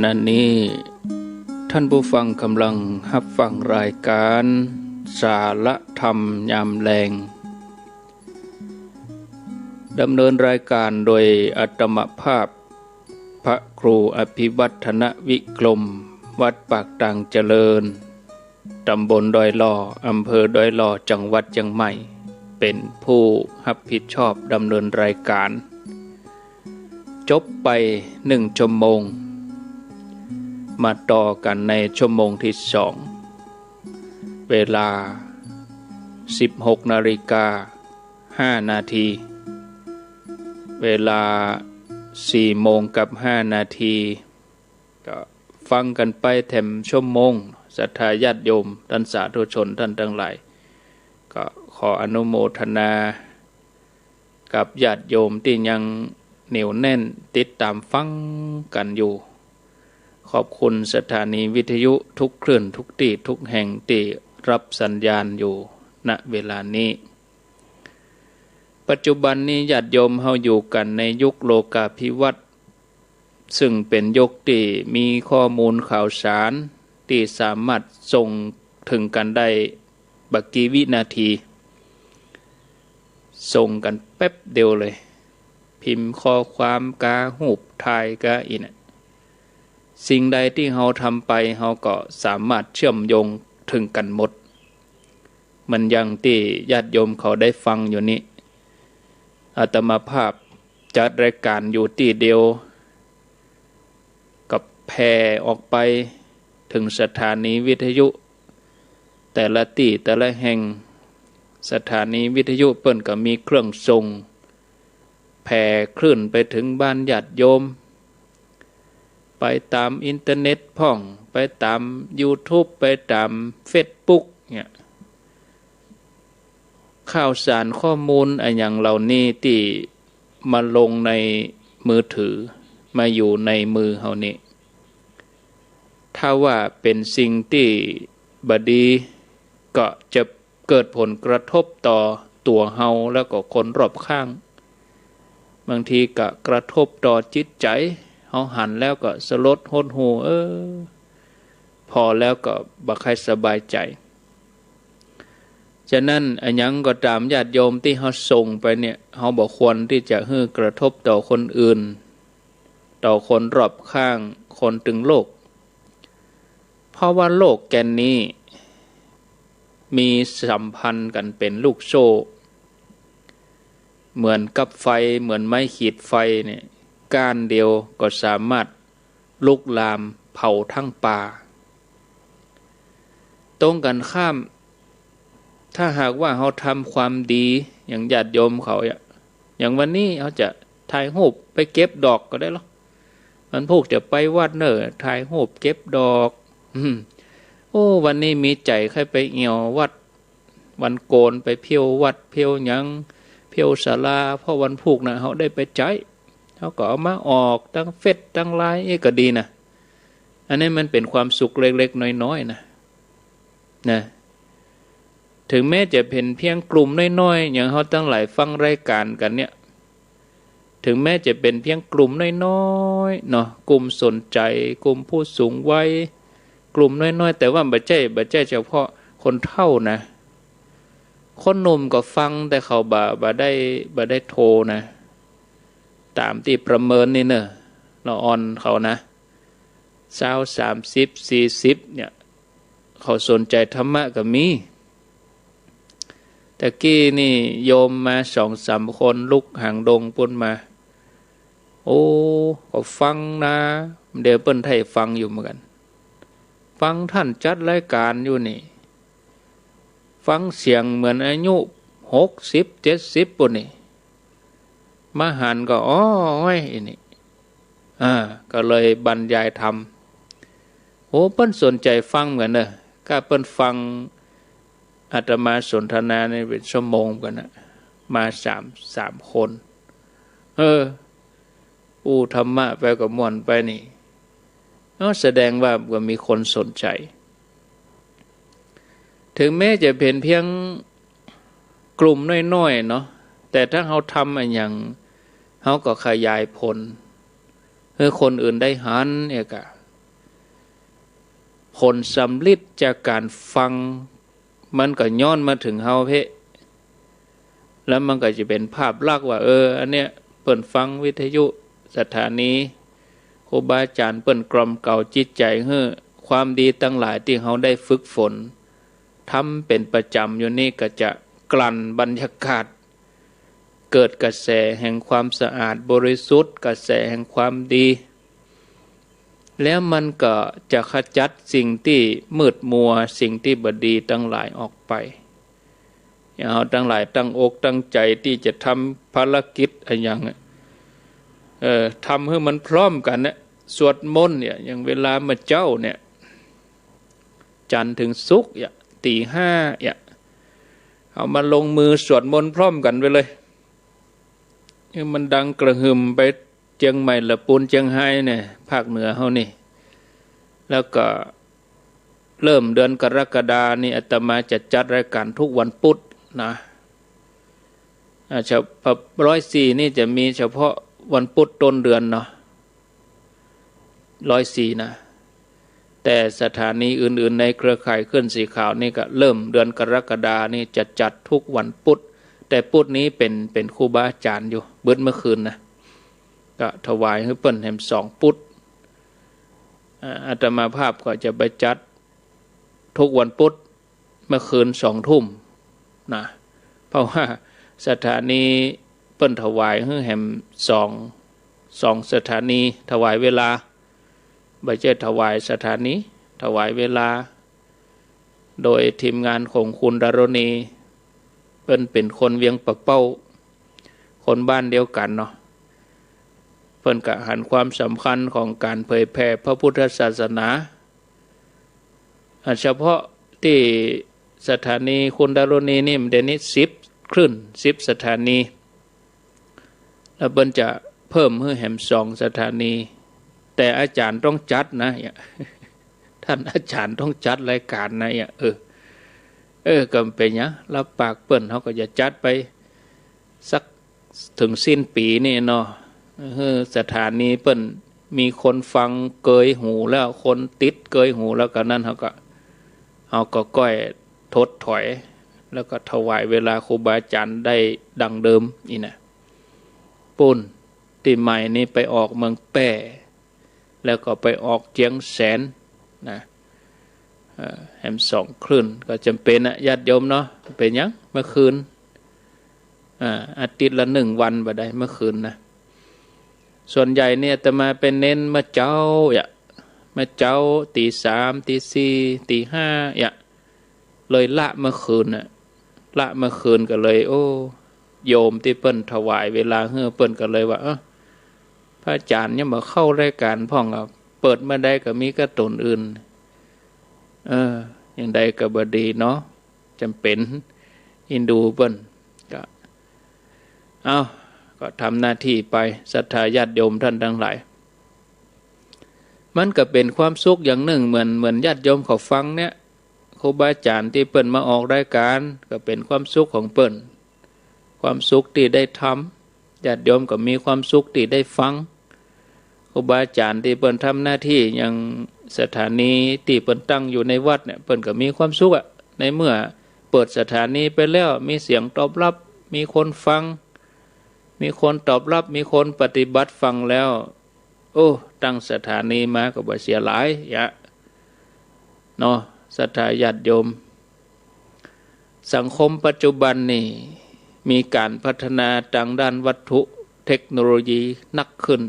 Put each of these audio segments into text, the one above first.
ณะนี้ท่านผู้ฟังกำลังรับฟังรายการสาระธรรมยามแลงดำเนินรายการโดยอาตมภาพพระครูอภิวัฒนวิกรมวัดปากตังเจริญตำบลดอยหล่ออำเภอดอยหล่อจังหวัดเชียงใหม่เป็นผู้รับผิดชอบดำเนินรายการจบไป1 ชั่วโมงมาต่อกันในชั่วโมงที่2เวลา 16:05 นาทีเวลา 4:05 นาทีก็ฟังกันไปแถมชั่วโมงศรัทธาญาติโยมท่านสาธุชนท่านทั้งหลายก็ขออนุโมทนากับญาติโยมที่ยังเหนียวแน่นติดตามฟังกันอยู่ขอบคุณสถานีวิทยุทุกคลื่นทุกที่ทุกแห่งที่รับสัญญาณอยู่ณเวลานี้ปัจจุบันนี้ญาติโยมเฮาอยู่กันในยุคโลกาภิวัตน์ซึ่งเป็นยุคที่มีข้อมูลข่าวสารที่สามารถส่งถึงกันได้บักกี่วินาทีส่งกันแป๊บเดียวเลยพิมพ์ข้อความกาหูปถ่ายกาอินะสิ่งใดที่เราทำไปเราก็สามารถเชื่อมโยงถึงกันหมดมันอย่างที่ญาติโยมเขาได้ฟังอยู่นี้อาตมาภาพจัดรายการอยู่ที่เดียวกับแผ่ออกไปถึงสถานีวิทยุแต่ละที่แต่ละแห่งสถานีวิทยุเปิ้นก็มีเครื่องส่งแผ่คลื่นไปถึงบ้านญาติโยมไปตามอินเทอร์เน็ตพ่องไปตาม YouTube ไปตาม Facebook เนี่ยข่าวสารข้อมูลอะไรอย่างเหล่านี้ที่มาลงในมือถือมาอยู่ในมือเฮานี่ถ้าว่าเป็นสิ่งที่บดีก็จะเกิดผลกระทบต่อตัวเฮาแล้วก็คนรอบข้างบางทีก็กระทบต่อจิตใจเฮาหันแล้วก็สลดหดหู่พอแล้วก็บ่ค่อยสบายใจฉะนั้นอันยังก็ตามญาติโยมที่เฮาส่งไปเนี่ยเฮาบ่ควรที่จะให้กระทบต่อคนอื่นต่อคนรอบข้างคนถึงโลกเพราะว่าโลกแกนนี้มีสัมพันธ์กันเป็นลูกโซ่เหมือนกับไฟเหมือนไม้ขีดไฟเนี่ยก้านเดียวก็สามารถลุกลามเผาทั้งป่าตรงกันข้ามถ้าหากว่าเขาทำความดีอย่างญาติโยมเขาอย่างวันนี้เขาจะถ่ายรูปไปเก็บดอกก็ได้หรอมันพวกจะไปวัดเนอะถ่ายรูปเก็บดอกโอ้วันนี้มีใจใครไปเอี่ยววัดวันโกนไปเพียววัดเพียวหยังเพียวศาลาเพราะวันพุกนะเขาได้ไปใจเขาก็เอามาออกตั้งเฟซตั้งไลน์ก็ดีนะอันนี้มันเป็นความสุขเล็กๆน้อยๆนะถึงแม้จะเป็นเพียงกลุ่มน้อยๆอย่างเขาตั้งหลายฟังรายการกันเนี่ยถึงแม้จะเป็นเพียงกลุ่มน้อยๆเนาะกลุ่มสนใจกลุ่มผู้สูงวัยกลุ่มน้อยๆแต่ว่าบ่ใช่เฉพาะคนเฒ่านะคนหนุ่มก็ฟังแต่เขาบ่ได้โทรนะตามที่ประเมินนี่เนอะเราออนเขานะ20 30 40เนี่ยเขาสนใจธรรมะก็มีแต่กี้นี่โยมมา2-3 คนลุกหางดงปุ่นมาโอ้ก็ฟังนะเดี๋ยวเปิ้นให้ฟังอยู่เหมือนกันฟังท่านจัดรายการอยู่นี่ฟังเสียงเหมือนอายุ60 70ปุ่นนี่มาหันก็อ้อยนี่ก็เลยบรรยายธรรมโอ้เปิ้นสนใจฟังเหมือนเด้อก็เปิ้นฟังอาตมาสนทนาในเป็นชั่วโมงกันนะมา3 คนอู้ธรรมะไปกับม่วนไปนี่แสดงว่าก็มีคนสนใจถึงแม้จะเป็นเพียงกลุ่มน้อยๆเนาะแต่ถ้าเขาทำอะไรอย่างเขาก็ขยายผลให้คนอื่นได้หันเอกะ ผลสำลิดจากการฟังมันก็ย้อนมาถึงเฮาเพะแล้วมันก็จะเป็นภาพลักษณ์ว่าอันเนี้ยเปิ้นฟังวิทยุสถานีครูบาอาจารย์เปิ้นกล่อมเกลาจิตใจให้ความดีตั้งหลายที่เฮาได้ฝึกฝนทำเป็นประจำอยู่นี่ก็จะกลั่นบรรยากาศเกิดกระแสแห่งความสะอาดบริสุทธิ์กระแสแห่งความดีแล้วมันก็จะขจัดสิ่งที่มืดมัวสิ่งที่บดีทั้งหลายออกไปอย่างเราทั้งหลายตั้งอกตั้งใจที่จะทำภารกิจอะไรอย่างทำให้มันพร้อมกันเนี่ยสวดมนต์เนี่ยอย่างเวลามาเจ้าเนี่ยจันทร์ถึงศุกร์เนี่ยตีห้าเนี่ยเอามาลงมือสวดมนต์พร้อมกันไปเลยมันดังกระหึ่มไปเชียงใหม่ละปูนเชียงไฮ้เนี่ยภาคเหนือเฮานี่แล้วก็เริ่มเดือนกรกฎานี่อาตมาจะจัดรายการทุกวันพุธนะเฉพาะ104นี่จะมีเฉพาะวันพุธต้นเดือนเนาะ104นะแต่สถานีอื่นๆในเครือข่ายขึ้นสีขาวนี่ก็เริ่มเดือนกรกฎานี่จะจัดทุกวันพุธแต่พุธนี้เป็นครูบาอาจารย์อยู่เบิดเมื่อคืนนะก็ถวายให้เปิ้นแห่ม2พุธอาตมาภาพก็จะไปจัดทุกวันพุธเมื่อคืน20 ทุ่มนะเพราะว่าสถานีเปิ้นถวายให้แห่ม2สถานีถวายเวลาไม่ใช่ถวายสถานีถวายเวลาโดยทีมงานของคุณดารณีเป็นคนเวียงปะเป้าคนบ้านเดียวกันเนาะเพิ่นกะหันความสำคัญของการเผยแผ่พระพุทธศาสนาเฉพาะที่สถานีคุณดารณีนี่มันเดี๋ยวนี้10 คลื่น10 สถานีแล้วเพิ่นจะเพิ่มให้แหม2 สถานีแต่อาจารย์ต้องจัดนะท่านอาจารย์ต้องจัดรายการนะก็เป็นอย่างรับปากเปิ้นเขาก็จะจัดไปสักถึงสิ้นปีนี่เนาะสถานีเปิ้นมีคนฟังเกยหูแล้วคนติดเกยหูแล้วก็นั่นเขาก็ก้อยทดถอยแล้วก็ถวายเวลาครูบาอาจารย์ได้ดังเดิมนี่นะปุ่นตีใหม่นี่ไปออกเมืองแป้แล้วก็ไปออกเจียงแสนนะแหม2 คลื่นก็จำเป็นนะญาติโยมเนาะเป็นยังเมื่อคืนอาทิตย์ละ1 วันบ่ได้เมื่อคืนนะส่วนใหญ่เนี่ยแต่มาเป็นเน้นมาเจ้าตี 3 ตี 4 ตี 5เลยละเมื่อคืนน่ะละเมื่อคืนก็เลยโยมที่เปิ้นถวายเวลาเปิ้นก็เลยว่าพระอาจารย์เนี่ยมาเข้ารายการพ่องเปิดมาได้ก็มีกระตุนอื่นอย่างใดก็บ่ดีเนาะจำเป็นอินดูเปิ้นก็ทำหน้าที่ไปศรัทธาญาติโยมท่านทั้งหลายมันก็เป็นความสุขอย่างหนึ่งเหมือนญาติโยมเขาฟังเนี่ยครูบาอาจารย์ที่เปิ้นมาออกรายการก็เป็นความสุขของเปิ้นความสุขที่ได้ทำญาติโยมก็มีความสุขที่ได้ฟังครูบาอาจารย์ที่เปิ้นทำหน้าที่อย่างสถานีที่เปิ้นตั้งอยู่ในวัดเนี่ยเปิ้นก็มีความสุขในเมื่อเปิดสถานีไปแล้วมีเสียงตอบรับมีคนฟังมีคนตอบรับมีคนปฏิบัติฟังแล้วตั้งสถานีมาก็บ่เสียหลายเนาะศรัทธาญาติโยมสังคมปัจจุบันนี่มีการพัฒนาทางด้านวัตถุเทคโนโลยีนักขึ้น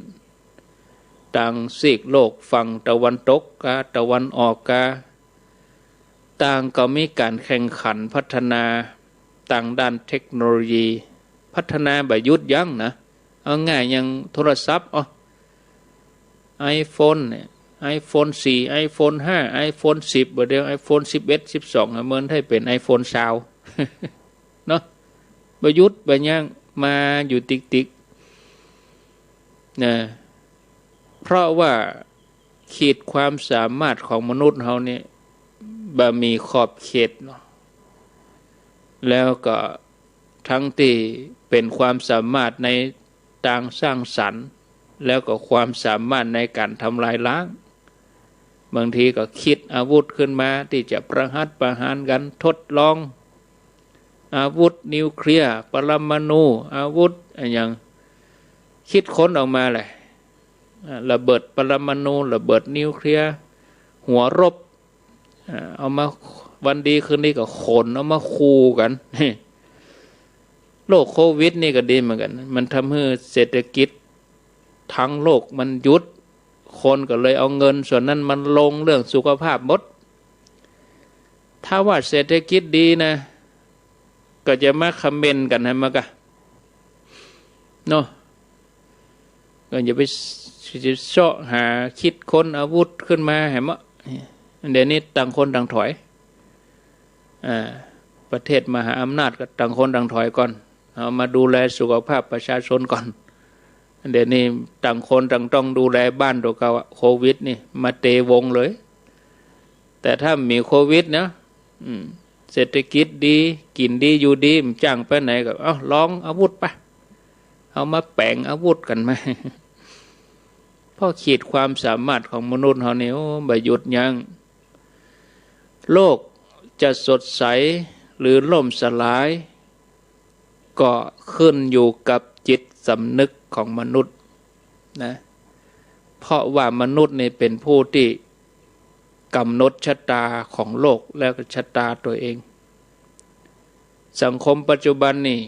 ต่างซีกโลกฝั่งตะวันตกกาตะวันออกกาต่างก็มีการแข่งขันพัฒนาต่างด้านเทคโนโลยีพัฒนาแบบยุดยั้งนะเอาง่ายอย่างโทรศัพท์iPhone เนี่ย iPhone 4 iPhone 5 iPhone 10บ่เดียว iPhone 11 12เหมือนให้เป็น iPhone 20เนาะบ่ยุดบ่ยั้งมาอยู่ติ๊กๆนะเพราะว่าขีดความสามารถของมนุษย์เฮาเนี่ยบ่มีขอบเขตเนาะแล้วก็ทั้งที่เป็นความสามารถในทางสร้างสรรค์แล้วก็ความสามารถในการทำลายล้าง บางทีก็คิดอาวุธขึ้นมาที่จะประหัตประหารกันทดลองอาวุธนิวเคลียร์ปรมาณูอาวุธอย่างคิดค้นออกมาเลยระเบิดปรมาณูระเบิดนิวเคลียร์หัวรบเอามาวันดีคืนนี้ก็ขนเอามาคูกันโรคโควิดนี่ก็ดีเหมือนกันมันทำให้เศรษฐกิจทั้งโลกมันหยุดคนก็เลยเอาเงินส่วนนั้นมันลงเรื่องสุขภาพหมดถ้าว่าเศรษฐกิจดีนะก็จะมาคอมเมนต์กันให้มากะเนาะก็อย่าไปเสาะหาคิดค้นอาวุธขึ้นมาให้มะเดี๋ยวนี้ต่างคนต่างถอยประเทศมหาอำนาจก็ต่างคนต่างถอยก่อนเอามาดูแลสุขภาพประชาชนก่อนเดี๋ยวนี้ต่างคนต่างต้องดูแลบ้านตัวเก่าโควิดนี่มาเตวงเลยแต่ถ้ามีโควิดนะเศรษฐกิจดีกินดีอยู่ดีจ้างไปไหนก็ลองอาวุธไปเอามาแปลงอาวุธกันไหมเพราะขีดความสามารถของมนุษย์เขาเนี่ยบ่หยุดยั้งโลกจะสดใสหรือล่มสลายก็ขึ้นอยู่กับจิตสำนึกของมนุษย์นะเพราะว่ามนุษย์นี่เป็นผู้ที่กำหนดชะตาของโลกและชะตาตัวเองสังคมปัจจุบันนี่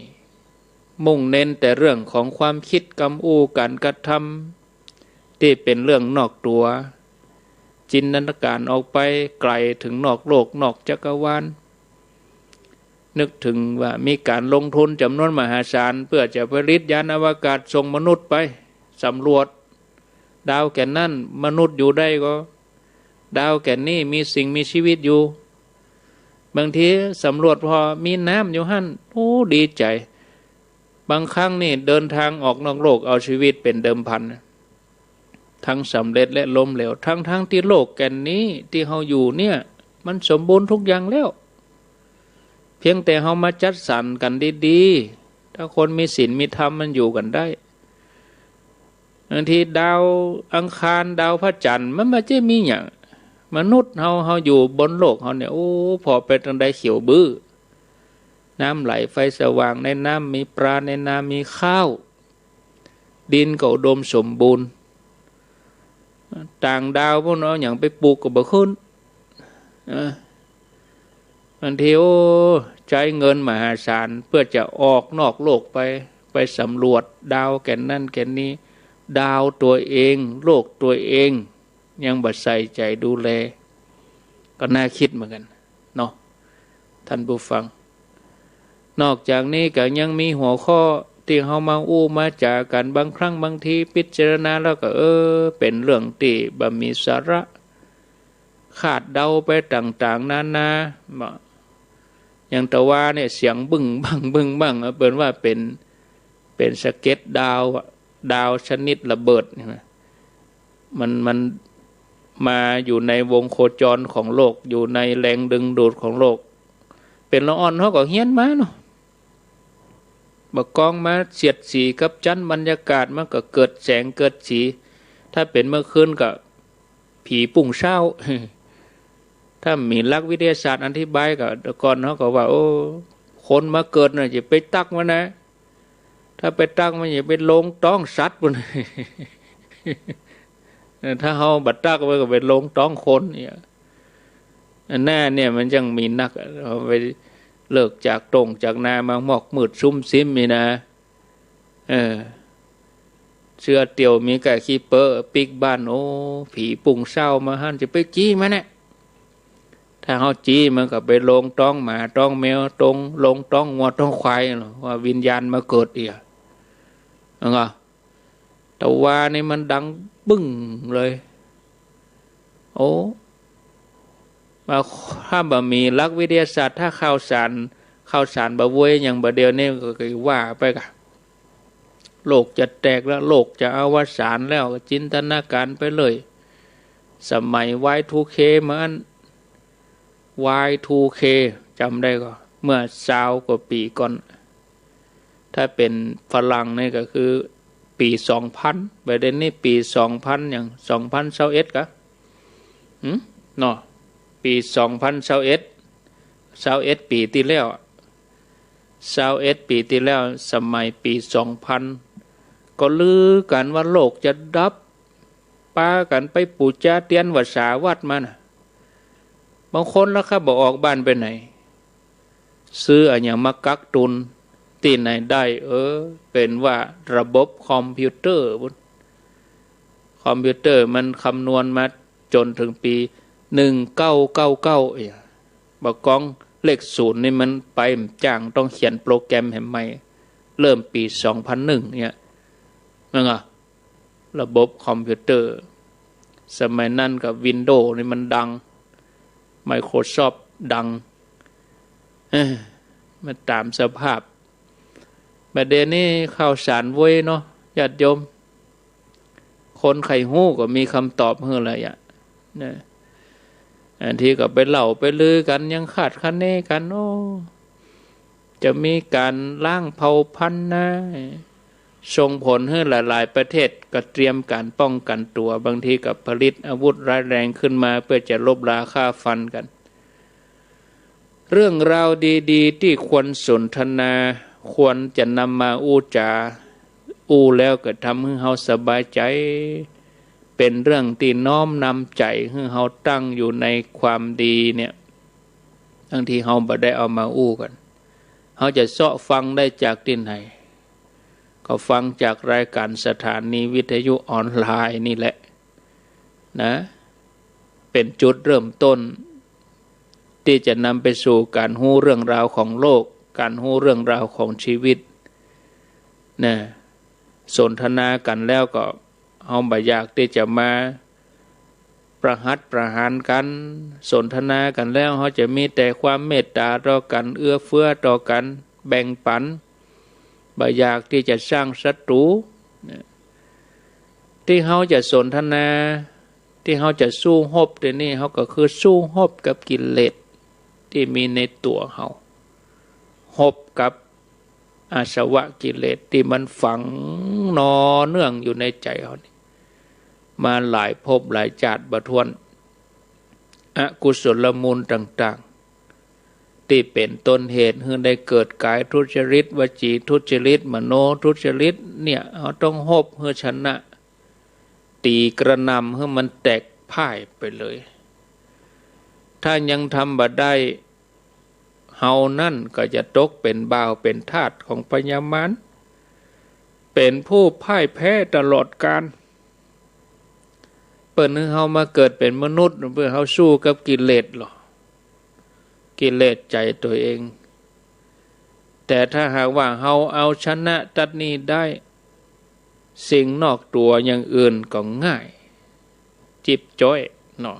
มุ่งเน้นแต่เรื่องของความคิดกำอู้การกระทำที่เป็นเรื่องนอกตัวจินตนาการออกไปไกลถึงนอกโลกนอกจักรวาลนึกถึงว่ามีการลงทุนจำนวนมหาศาลเพื่อจะผลิตยานอวกาศส่งมนุษย์ไปสำรวจดาวแก่นนั่นมนุษย์อยู่ได้ก็ดาวแก่นนี้มีสิ่งมีชีวิตอยู่บางทีสำรวจพอมีน้ำอยู่หั่นโอ้ดีใจบางครั้งนี่เดินทางออกนอกโลกเอาชีวิตเป็นเดิมพันทั้งสำเร็จและล้มเหลวทั้งที่โลกแก่นนี้ที่เฮาอยู่เนี่ยมันสมบูรณ์ทุกอย่างแล้วเพียงแต่เฮามาจัดสรรกันดีๆถ้าคนมีศีลมีธรรมมันอยู่กันได้บางทีดาวอังคารดาวพระจันทร์มันไม่ใช่มีอย่างมนุษย์เฮาอยู่บนโลกเฮาเนี่ยโอ้พอเป็นจังได๋เขียวบื้อน้ำไหลไฟสว่างในน้ำมีปลาในน้ำมีข้าวดินก็อุดมสมบูรณ์ต่างดาวพวกน้องอย่างไปปลูกก็บ่ขึ้นบางทีใช้เงินมหาศาลเพื่อจะออกนอกโลกไปสำรวจดาวแก่นนั่นแก่นนี้ดาวตัวเองโลกตัวเองยังบ่ใส่ใจดูแลก็น่าคิดเหมือนกันเนาะท่านผู้ฟังนอกจากนี้ก็ยังมีหัวข้อที่เฮามาอู้มาจากันบางครั้งบางทีพิจารณาแล้วก็เป็นเรื่องที่บ่มีสาระคาดเดาไปต่างๆนานาอย่างตะว่าเนี่ยเสียงบึ้งบังบึ้งบังเป็นว่าเป็นสะเก็ดดาวชนิดระเบิดมันมาอยู่ในวงโคจรของโลกอยู่ในแรงดึงดูดของโลกเป็นละอ่อนเขาก็เฮี้ยนมาเนาะบักกองมาเสียดสีกับจันบรรยากาศมันก็เกิดแสงเกิดสีถ้าเป็นเมื่อคืนก็ผีปุ่งเช้าถ้ามีหลักวิทยาศาสตร์อธิบายก็ก่อนเขาก็ว่าคนมาเกิดน่ะจะไปตักมันนะถ้าไปตักมันอย่าไปลงต้องสัตว์มันถ้าเขาบัดตักไว้ก็ไปลงต้องคนเนี่ยหน้าเนี่ยมันยังมีนักเอาไปเลิกจากตรงจากนามาหมอกมืดซุ่มซิมมีนะเสื้อเตียวมีไก่ขี้เปอปิกบ้านผีปุ่งเศร้ามาหันจะไปจี้มันเนี่ยถ้าเขาจี้มันก็ไปลงต้องหมาต้องแมวตรงลงต้องงัวต้องควายว่าวิญญาณมาเกิดอีกแต่ว่านี่มันดังบึ้งเลยว่าถ้าบ่มีหลักวิทยาศาสตร์ถ้าข่าวสารบ่เว้ยอย่างบ่เดียวนี่ก็ว่าไปกะโลกจะแตกแล้วโลกจะอวสานแล้วจินตนาการไปเลยสมัย Y2K มัน Y2K จำได้ก็เมื่อ20 กว่าปีก่อนถ้าเป็นฝรั่งนี่ก็คือปี 2000 ประเด็นนี้ปี 2000อย่าง 2021กะ เนาะปี2021ปีที่แล้ว21ปีที่แล้วสมัยปี2000ก็ลือกันว่าโลกจะดับป้ากันไปปูจาเตียนวัดสาวัดมานะบางคนแล้วครับบอกออกบ้านไปไหนซื้ออะไรอย่างมากักตุนที่ไหนได้เป็นว่าระบบคอมพิวเตอร์คอมพิวเตอร์มันคำนวณมาจนถึงปี1999บอกกองเลข0นี่มันไปจ้างต้องเขียนโปรแกรมให้ใหม่เริ่มปี2001เนี่ยนั่นไงระบบคอมพิวเตอร์สมัยนั้นกับ Windows นี่มันดัง Microsoft ดังมาตามสภาพประเด็นนี้ข่าวสารเว้ยเนาะญาติโยมคนไข่หู้ก็มีคำตอบเพื่ออะไรเนี่ยอันที่ก็ไปเล่าไปลือกันยังขาดคะเนกันโอ้จะมีการล้างเผ่าพันธุ์นะส่งผลให้หลายๆประเทศก็เตรียมการป้องกันตัวบางทีกับผลิตอาวุธร้ายแรงขึ้นมาเพื่อจะลบราฆ่าฟันกันเรื่องราวดีๆที่ควรสนทนาควรจะนำมาอู้จาแล้วก็ทำให้เฮาสบายใจเป็นเรื่องที่น้อมนำใจให้เฮาตั้งอยู่ในความดีเนี่ยทั้งที่เฮาบ่ได้เอามาอู้กันเฮาจะเสาะฟังได้จากที่ไหนก็ฟังจากรายการสถานีวิทยุออนไลน์นี่แหละนะเป็นจุดเริ่มต้นที่จะนำไปสู่การรู้เรื่องราวของโลกการรู้เรื่องราวของชีวิตนะสนทนากันแล้วก็เฮาบ่อยากที่จะมาประหัตประหารกันสนทนากันแล้วเฮาจะมีแต่ความเมตตาต่อกันเอื้อเฟื้อต่อกันแบ่งปันบ่อยากที่จะสร้างศัตรูที่เฮาจะสนทนาที่เฮาจะสู้รบเดี๋ยวนี้เฮาก็คือสู้รบกับกิเลสที่มีในตัวเฮารบกับอาสวะกิเลสที่มันฝังนอเนื่องอยู่ในใจเฮานี่มาหลายภพหลายชาติบ่ถ้วนอกุศลมูลต่างๆที่เป็นต้นเหตุให้ได้เกิดกายทุจริตวจีทุจริตมโนทุจริตเนี่ยเฮาต้องรบให้ชนะตีกระนำให้มันแตกพ่ายไปเลยถ้ายังทำบ่ได้เฮานั่นก็จะตกเป็นบ่าวเป็นทาสของพญามารเป็นผู้พ่ายแพ้ตลอดกาลเปิดให้เฮามาเกิดเป็นมนุษย์เพื่อเฮาสู้กับกิเลสหรอกิเลสใจตัวเองแต่ถ้าหากว่าเฮาเอาชนะตัดนี้ได้สิ่งนอกตัวอย่างอื่นก็ง่ายจิบจ้อยเนาะ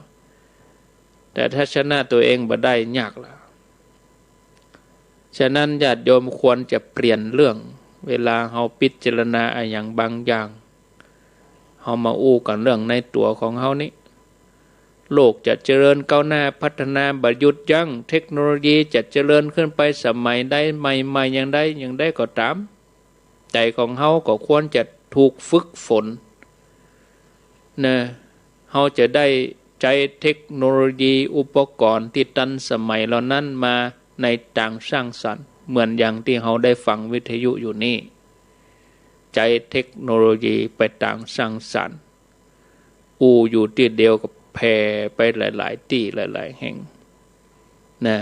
แต่ถ้าชนะตัวเองบ่ได้ยากแล้วฉะนั้นญาติโยมควรจะเปลี่ยนเรื่องเวลาเฮาพิจารณาอะไรอย่างบางอย่างเฮามาอู้กันเรื่องในตัวของเฮานี้โลกจะเจริญก้าวหน้าพัฒนาบ่หยุดยั้งเทคโนโลยีจะเจริญขึ้นไปสมัยใดใหม่ๆอย่างใดก็ตามใจของเฮาก็ควรจะถูกฝึกฝนนะเฮาจะได้ใช้เทคโนโลยีอุปกรณ์ที่ทันสมัยเหล่านั้นมาในทางสร้างสรรค์เหมือนอย่างที่เฮาได้ฟังวิทยุอยู่นี่ใช้เทคโนโลยีไปทางสร้างสรรค์อยู่ที่เดียวกับแผ่ไปหลายๆที่หลายๆแห่งนะ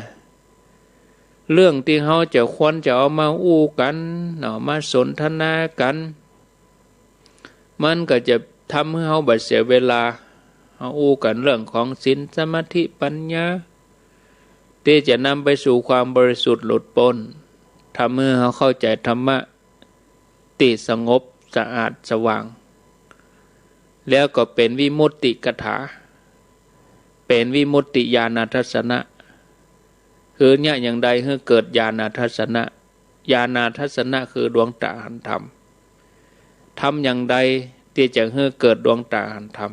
เรื่องที่เฮาจะควรจะเอามากันเอามาสนทนากันมันก็จะทำให้เฮาบ่เสียเวลาเฮากันเรื่องของศีลสมาธิปัญญาที่จะนำไปสู่ความบริสุทธิ์หลุดพ้นทำให้เขาเข้าใจธรรมะที่สงบสะอาดสว่างแล้วก็เป็นวิมุตติกถาเป็นวิมุตติญาณทัศนะคือเนี่ยอย่างใดให้เกิดญาณทัศนะญาณทัศนะคือดวงตาหันธรรมทำอย่างใดที่จะให้เกิดดวงตาหันธรรม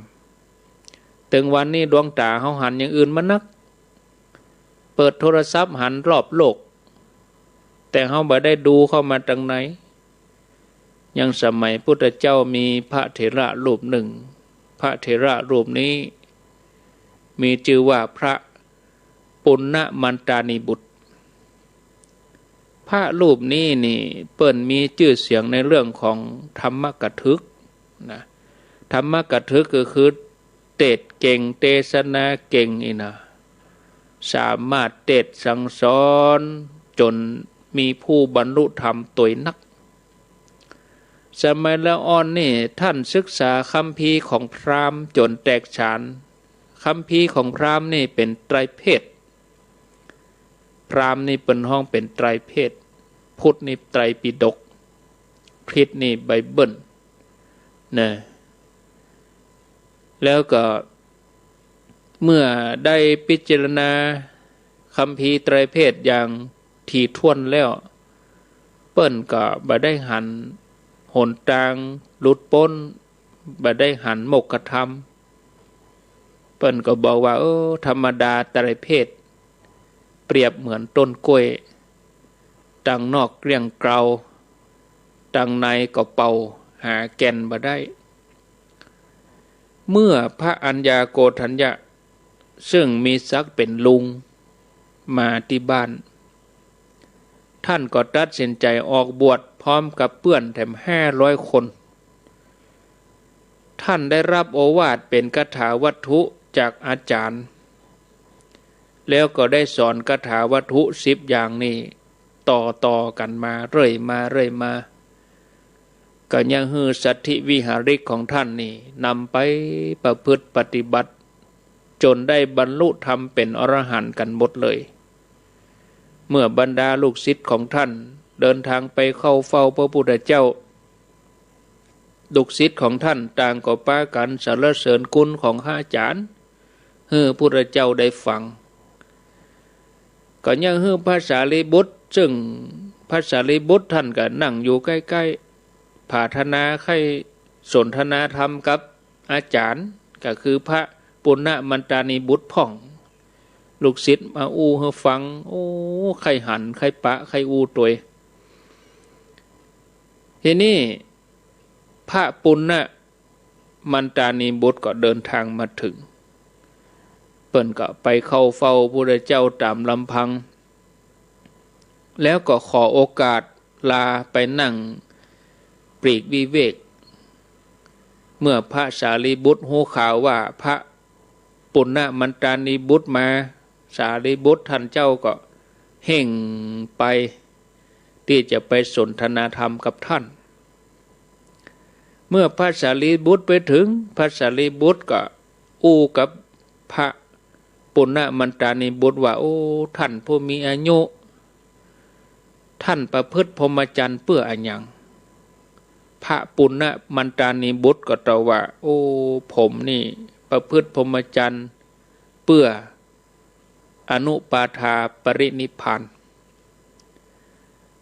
ถึงวันนี้ดวงตาเขาหันอย่างอื่นมานักเปิดโทรศัพท์หันรอบโลกแต่เขาบ่ได้ดูเข้ามาทางไหนยังสมัยพุทธเจ้ามีพระเถระรูปหนึ่งพระเถระรูปนี้ มีชื่อว่าพระปุณณมันตานีบุตรพระรูปนี้นี่เปิ้นมีชื่อเสียงในเรื่องของธรรมกถึกนะธรรมกถึกก็คือเทศเก่งเทศนาเก่งนี่นะสามารถเทศสั่งสอนจนมีผู้บรรลุธรรมตัวนักสมัยละอ่อนนี่ท่านศึกษาคัมภีร์ของพราหมณ์จนแตกฉานคัมภีร์ของพราหมณ์นี่เป็นไตรเพศพราหมณ์นี่เป็นห้องเป็นไตรเพศพุทธนี่ไตรปิฎกคริสต์นี่ไบเบิลนะแล้วก็เมื่อได้พิจารณาคัมภีร์ไตรเพศอย่างถี่ถ้วนแล้วเปิ้นก็บ่ได้หันหนทางหลุดพ้นบ่ได้หันมกธรรมเปิ้นก็บอกว่าธรรมดาไตรเพศเปรียบเหมือนต้นกล้วยดังนอกเกลี้ยงเกลาดังในก็เป่าหาแก่นบ่ได้เมื่อพระอัญญาโกฏัญญะซึ่งมีศักดิ์เป็นลุงมาที่บ้านท่านก็ตัดสินใจออกบวชพร้อมกับเพื่อนแถม500 คนท่านได้รับโอวาทเป็นคาถาวัตถุจากอาจารย์แล้วก็ได้สอนคาถาวัตถุ10 อย่างนี้ต่อกันมาเรื่อยมาก็ยังฮือสัทธิวิหาริกของท่านนี่นำไปประพฤติปฏิบัติจนได้บรรลุธรรมเป็นอรหันต์กันหมดเลยเมื่อบรรดาลูกศิษย์ของท่านเดินทางไปเข้าเฝ้าพระพุทธเจ้าลูกศิษย์ของท่านต่างก็พากันสรรเสริญคุณของพระอาจารย์ให้พระพุทธเจ้าได้ฟังก็ยังให้พระสารีบุตรซึ่งพระสารีบุตรท่านก็นั่งอยู่ใกล้ๆปรารถนาใครสนทนาธรรมกับอาจารย์ก็คือพระปุณณมันตานีบุตรพ่องลูกศิษย์มาให้ฟังใครหันใครปะใครตัวทีนี้พระปุณณมันตานีบุตรก็เดินทางมาถึงเปิ้นก็ไปเข้าเฝ้าพระพุทธเจ้าตามลำพังแล้วก็ขอโอกาสลาไปนั่งปลีกวิเวกเมื่อพระสารีบุตรรู้ข่าวว่าพระปุณณมันตานีบุตรมาสารีบุตรท่านเจ้าก็เห่งไปที่จะไปสนทนาธรรมกับท่านเมื่อพระสารีบุตรไปถึงพระสารีบุตรก็กับพระปุณณมันตานีบุตรว่าท่านผู้มีอายุท่านประพฤติพรหมจรรย์เพื่ออันยังพระปุณณมันตานีบุตรก็ตรัสว่าผมนี่ประพฤติพรหมจรรย์เพื่ออนุปาทาปรินิพพาน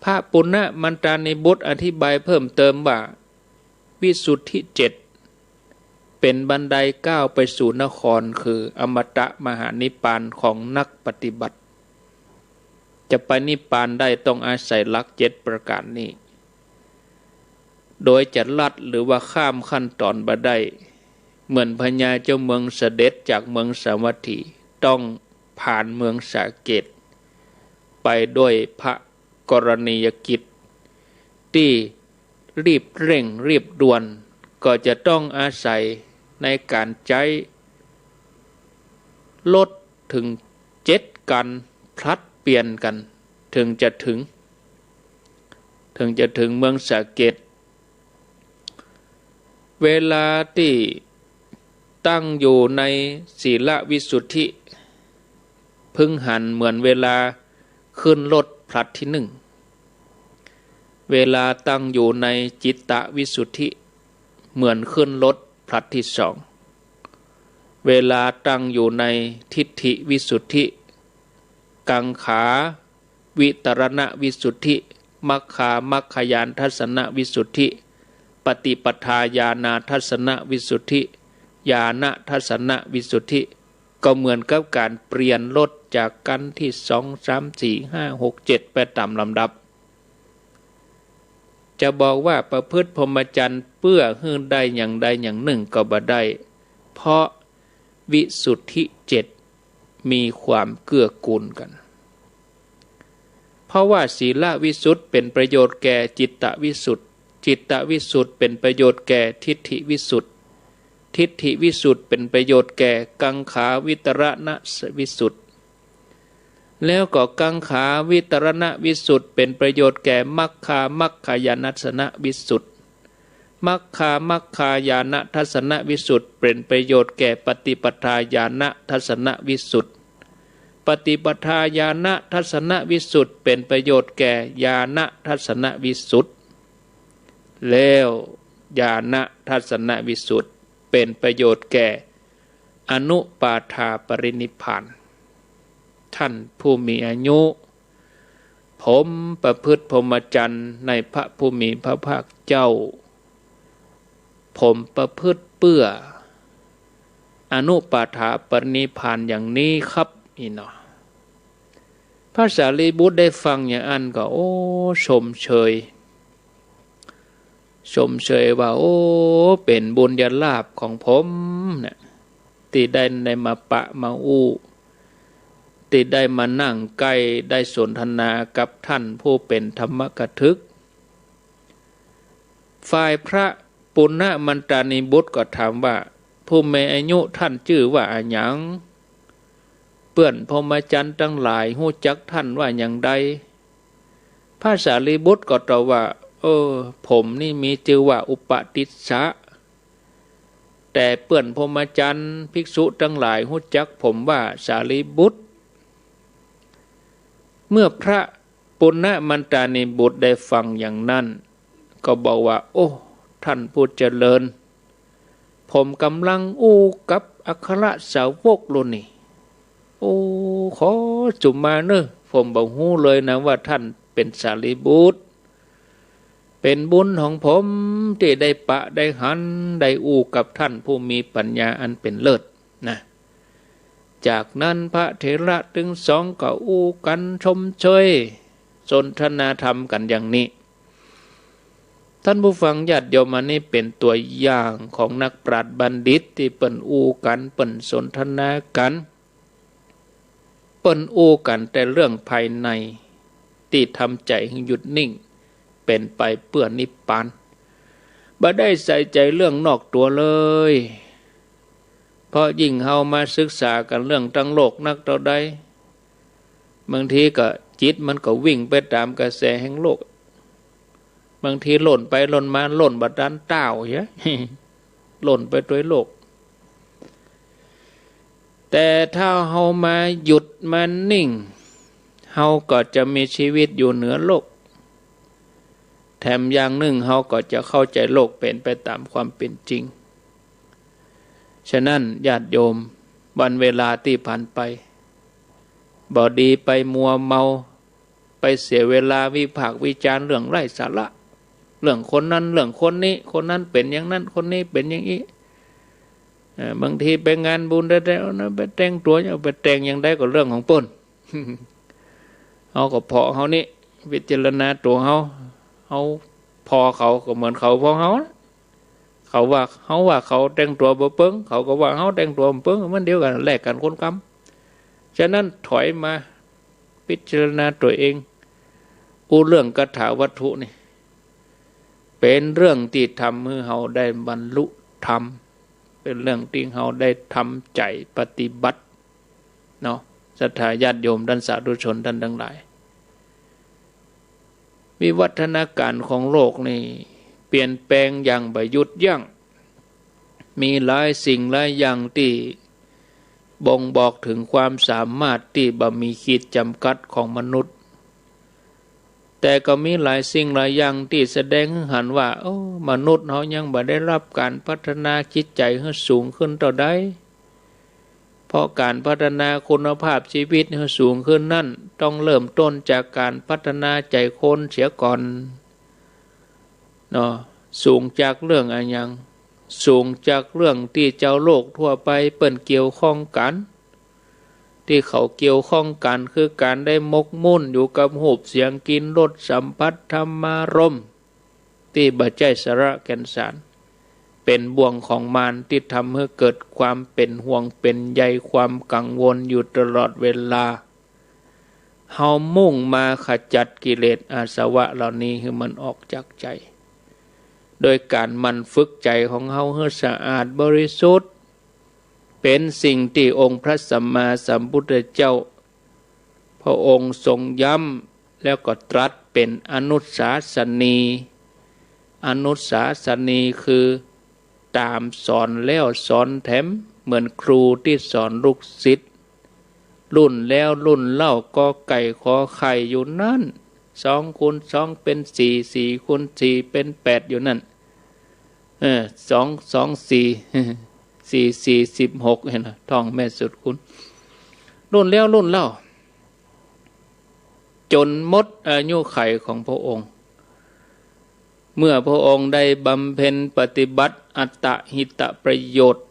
พระปุณณมันตานีบุตรอธิบายเพิ่มเติมว่าวิสุทธิ7เป็นบันไดก้าวไปสู่นครคืออมตะมหานิพพานของนักปฏิบัติจะไปนิพพานได้ต้องอาศัยหลัก7 ประการนี้โดยจะลัดหรือว่าข้ามขั้นตอนบ่ได้เหมือนพญาเจ้าเมืองเสด็จจากเมืองสาวัตถีต้องผ่านเมืองสาเกตไปด้วยพระกรณียกิจที่รีบเร่งรีบด่วนก็จะต้องอาศัยในการใช้รถถึง7 กันพลัดเปลี่ยนกันถึงจะถึงเมืองสาเกตเวลาที่ตั้งอยู่ในศีลวิสุทธิพึงหันเหมือนเวลาขึ้นรถพลัดที่ 1เวลาตั้งอยู่ในจิตตวิสุทธิเหมือนขึ้นรถพลัดที่ 2เวลาตั้งอยู่ในทิฏฐิวิสุทธิกังขาวิตรณวิสุทธิมัคคามัคคายานทัศนวิสุทธิปฏิปทาญาณทัศนวิสุทธิญาณทัศนวิสุทธิก็เหมือนกับการเปลี่ยนรถจากกันที่2 3 4 5 6 7ไปตามลำดับจะบอกว่าประพฤติพรหมจรรย์เพื่อให้ได้อย่างใดอย่างหนึ่งก็บ่ได้เพราะ วิสุทธิเจ็ดมีความเกื้อกูลกันเพราะว่าศีลวิสุทธิเป็นประโยชน์แก่จิตตวิสุทธิจิตตวิสุทธิเป็นประโยชน์แก่ทิฏฐิวิสุทธิทิฏฐิวิสุทธิเป็นประโยชน์แก่กังขาวิตรณวิสุทธิแล้วก็กังขาวิตรณวิสุทธิเป็นประโยชน์แก่มัคคามัคคายานัสสนวิสุทธิมัคคามัคคายานะทัศนวิสุทธิเป็นประโยชน์แก่ปฏิปทาญาณทัศนวิสุทธิปฏิปทาญาณทัศนวิสุทธิเป็นประโยชน์แก่ญาณทัศนวิสุทธิแล้วญาณทัศนวิสุทธิเป็นประโยชน์แก่อนุปาทาปรินิพพานท่านผู้มีอายุผมประพฤติพรหมจรรย์ในพระผู้มีพระภาคเจ้าผมประพฤติเพื่ออนุปาทาปรินิพพานอย่างนี้ครับอีเนาะพระสารีบุตรได้ฟังอย่างอันก็ชมเชยว่าเป็นบุญญาลาภของผมเนี่ยที่ได้มาปะมาอู้ที่ได้มานั่งใกล้ได้สนทนากับท่านผู้เป็นธรรมกถึกฝ่ายพระปุณณมันตานิบุตรก็ถามว่าผู้มีอายุท่านชื่อว่าอะหยังเปื้อนพรหมจรรย์ทั้งหลายฮู้จักท่านว่าอย่างใดพระสารีบุตรก็ตอบว่าผมนี่มีชื่อว่าอุปติสสะแต่เปื้อนพรหมจรรย์ภิกษุทั้งหลายฮู้จักผมว่าสารีบุตรเมื่อพระปุณณมันตานิบุตรได้ฟังอย่างนั้นก็บอกว่าท่านผู้เจริญผมกำลังอู้กับอัครสาวกโลนี่ขอจุมมาเนอะผมบอกฮู้เลยนะว่าท่านเป็นสารีบุตรเป็นบุญของผมที่ได้ปะได้หันได้อู้กับท่านผู้มีปัญญาอันเป็นเลิศนะจากนั้นพระเถระถึงสองก็อู้กันชมเชยสนทนาธรรมกันอย่างนี้ท่านผู้ฟังญาติโยมอันนี้เป็นตัวอย่างของนักปราชญ์บัณฑิตที่เปิ่นอู้กันเปิ่นสนทนากันเปิ่นอู้กันแต่เรื่องภายในที่ทำใจให้หยุดนิ่งเป็นไปเพื่อนิพพานบ่ได้ใส่ใจเรื่องนอกตัวเลยเพราะยิ่งเฮามาศึกษากันเรื่องทั้งโลกนักเท่าใดบางทีก็จิตมันก็วิ่งไปตามกระแสแห่งโลกบางทีหล่นไปหล่นมาหล่นบัดดันเต้าใช่หล่นไปด้วยโลกแต่ถ้าเฮามาหยุดมันนิ่งเฮาก็จะมีชีวิตอยู่เหนือโลกแถมอย่างหนึ่งเฮาก็จะเข้าใจโลกเป็นไปตามความเป็นจริงฉะนั้นญาติโยมวันเวลาที่ผ่านไปบ่ดีไปมัวเมาไปเสียเวลาวิพากษ์วิจารณ์เรื่องไร้สาระเรื่องคนนั้นเรื่องคนนี้คนนั้นเป็นอย่างนั้นคนนี้เป็นอย่างนี้บางทีไปงานบุญได้นะไปแต่งตัวเอาไปแต่งอย่างใดก็เรื่องของเปิ้นเอาก็พอเฮานี่พิจารณาตัวเฮาพอเขาก็เหมือนเขาพอเฮาเขาว่าเขาแต่งตัวบ่เปิ้งเขาก็ว่าเฮาแต่งตัวบ่เปิ้งมันเดียวกันแลกกันคนกรรมฉะนั้นถอยมาพิจารณาตัวเองเรื่องคถาวัตถุนี่เป็นเรื่องที่ทำให้เฮาได้บรรลุธรรมเป็นเรื่องที่เฮาได้ทำใจปฏิบัติเนาะศรัทธาญาติโยมท่านสาธุชนท่านทั้งหลายวิวัฒนาการของโลกนี่เปลี่ยนแปลงอย่างบ่หยุดยั้งมีหลายสิ่งหลายอย่างที่บ่งบอกถึงความสามารถที่บ่มีขีดจำกัดของมนุษย์แต่ก็มีหลายสิ่งหลายอย่างที่แสดงให้เห็นว่ามนุษย์เขายังบ่ได้รับการพัฒนาจิตใจให้สูงขึ้นต่อใดเพราะการพัฒนาคุณภาพชีวิตให้สูงขึ้นนั่นต้องเริ่มต้นจากการพัฒนาใจคนเสียก่อนเนาะสูงจากเรื่องอะไรยังสูงจากเรื่องที่เจ้าโลกทั่วไปเปิ้นเกี่ยวข้องกันที่เขาเกี่ยวข้องกันคือการได้มกมุ่นอยู่กับรูปเสียงกลิ่นรสสัมผัสธรรมารมณ์ที่บ่ใจสาระแก่นสาร เป็นบ่วงของมารที่ทำให้เกิดความเป็นห่วงเป็นใยความกังวลอยู่ตลอดเวลาเฮามุ่งมาขจัดกิเลสอาสวะเหล่านี้ให้มันออกจากใจโดยการมันฝึกใจของเฮาให้สะอาดบริสุทธิ์เป็นสิ่งที่องค์พระสัมมาสัมพุทธเจ้าพระองค์ทรงย้ำแล้วก็ตรัสเป็นอนุสาสนีอนุสาสนีคือตามสอนแล้วสอนแถมเหมือนครูที่สอนลูกศิษย์รุ่นแล้วรุ่นเล่าก็ไก่ขอไข่อยู่นั่น2 คูณ 2เป็น4 4 คูณ 4เป็น8อยู่นั่น2 2 4 4 4 16เห็นไหมท่องแม่สุดคุณรุ่นแล้วรุ่นเล่าจนหมดอายุไขของพระองค์เมื่อพระองค์ได้บำเพ็ญปฏิบัติอัตตหิตประโยชน์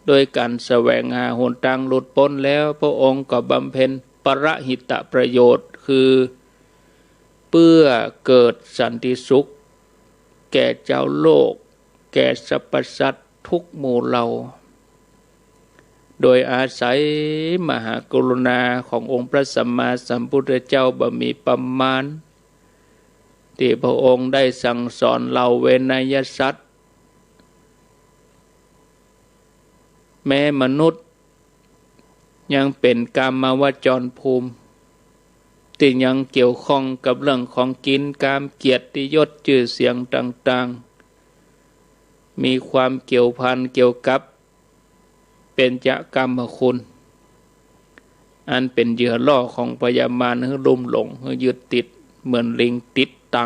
โดยการแสวงหาหนทางหลุดพ้นแล้วพระองค์ก็บำเพ็ญปรหิตประโยชน์คือเพื่อเกิดสันติสุขแก่เจ้าโลกแก่สรรพสัตว์ทุกหมู่เหล่าโดยอาศัยมหากรุณาขององค์พระสัมมาสัมพุทธเจ้าบ่มีประมาณที่พระองค์ได้สั่งสอนเหล่าเวนยสัตว์แม้มนุษย์ยังเป็นกามวจรภูมิที่ยังเกี่ยวข้องกับเรื่องของกินกามเกียรติยศชื่อเสียงต่างๆมีความเกี่ยวพันเกี่ยวกับเป็นจะกรรมคุณอันเป็นเหยื่อล่อของพยามารให้ลุ่มหลงให้ยึดติดเหมือนลิงติดตั